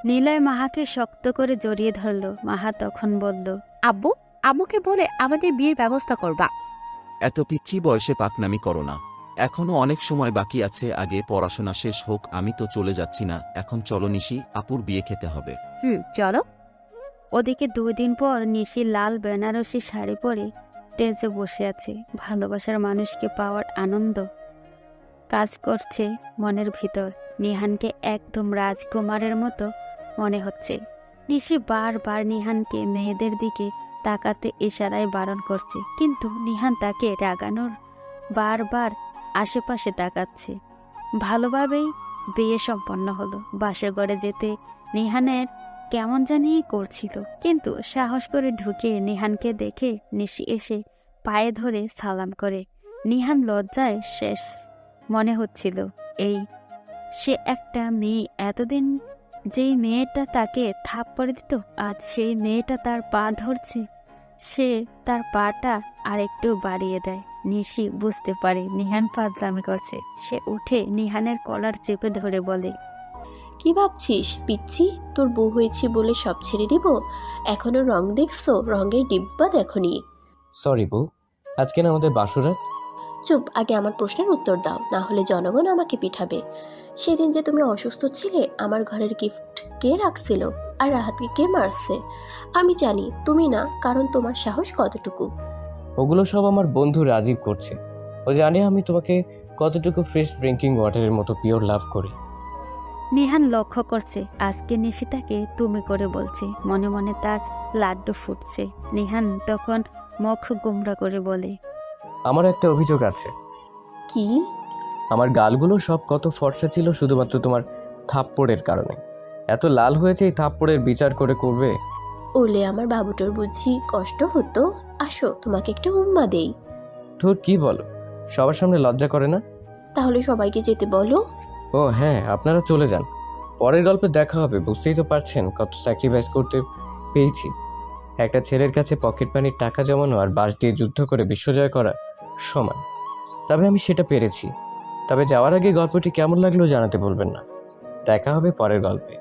নিলয় মাহাকে শক্ত করে জড়িয়ে ধরল। মাহা তখন বলল, আব্বু, আম্মুকে বলে আমাদের বিয়ের ব্যবস্থা করবা। এত পিচ্ছি বয়সে পাকনামি করো না, এখনো অনেক সময় বাকি আছে, আগে পড়াশোনা শেষ হোক। আমি তো চলে যাচ্ছি না, এখন চলো নিশি, আপুর বিয়ে খেতে হবে। চলো। ওদিকে 2 দিন পর নিশি লাল বেনারসি শাড়ি পরে স্টেজে বসে আছে। ভালোবাসার মানুষকে পাওয়ার আনন্দ কাজ করছে মনের ভিতর। নিহানকে একদম রাজকুমারের মতো মনে হচ্ছে। নিশি বারবার নিহানকে মেয়েদের দিকে তাকাতে ইশারায় বারণ করছে, কিন্তু নিহান তাকে রাগানোর বারবার আশেপাশে তাকাচ্ছে। ভালোভাবেই বিয়ে সম্পন্ন হলো। বাসর ঘরে যেতে নিহানের কেমন জানি করছিল, কিন্তু সাহস করে ঢুকে নিহানকে দেখে নিশি এসে পায়ে ধরে সালাম করে। নিহান লজ্জায় শেষ মনে হচ্ছিল। সে একটা মেয়ে, এতদিন যেই মেয়েটা তাকে থাপ্পড় দিত, আজ সেই মেয়েটা তার পা ধরছে। সে তার পাটা আরেকটু বাড়িয়ে দেয়। নিশি বুঝতে পারে নিহান ফাজলামি করছে। সে উঠে নিহানের কলার চেপে ধরে বলে, কি ভাবছিস পিচ্ছি? তোর বউ হয়েছি বলে সব ছেড়ে দিব? এখনো রং দেখছো? রঙের ডিব্বা দেখনি? সরি বউ, আজকে না আমাদের বাসরাত। চুপ, আগে আমার প্রশ্নের উত্তর দাও, না হলে জনগণ আমাকে পিঠাবে। সেদিন যে তুমি অসুস্থ ছিলে, আমার ঘরের গিফট কে রাখছিল আর রাহাতকে কে মারছে? আমি জানি তুমি না, কারণ তোমার সাহস কতটুকু। ওগুলো সব আমার বন্ধু রাজীব করছে। ও জানে আমি তোমাকে কতটুকু ফ্রেশ ড্রিঙ্কিং ওয়াটারের মতো পিওর লাভ করি। নিহান লক্ষ্য করছে আজকে নিশি তাকে তুমি করে বলছে। মনে মনে তার লাড্ডু ফুটছে। নিহান তখন মুখ গুমরা করে বলে, আমার একটা অভিযোগ আছে। কি? আমার গালগুলো সব কত ফর্সা ছিল শুধুমাত্র তোমার থাপ্পড়ের কারণে। এত লাল হয়েছে, এই থাপ্পড়ের বিচার করে করবে? ওলে আমার বাবুটার বুঝি কষ্ট হতো? আসো তোমাকে একটা উম্মা দেই। তোর কি বলো? সবার সামনে লজ্জা করে না? তাহলে সবাইকে যেতে বলো। ও হ্যাঁ, আপনারা চলে যান, পরের গল্পে দেখা হবে। বুঝতেই তো পারছেন কত স্যাক্রিফাইস করতে পেয়েছি। একটা ছেলের কাছে পকেট মানির টাকা জমানো আর বাস দিয়ে যুদ্ধ করে বিশ্বজয় করা সমান। তবে আমি সেটা পেরেছি। তবে যাওয়ার আগে গল্পটি কেমন লাগলো জানাতে বলবেন না। দেখা হবে পরের গল্পে।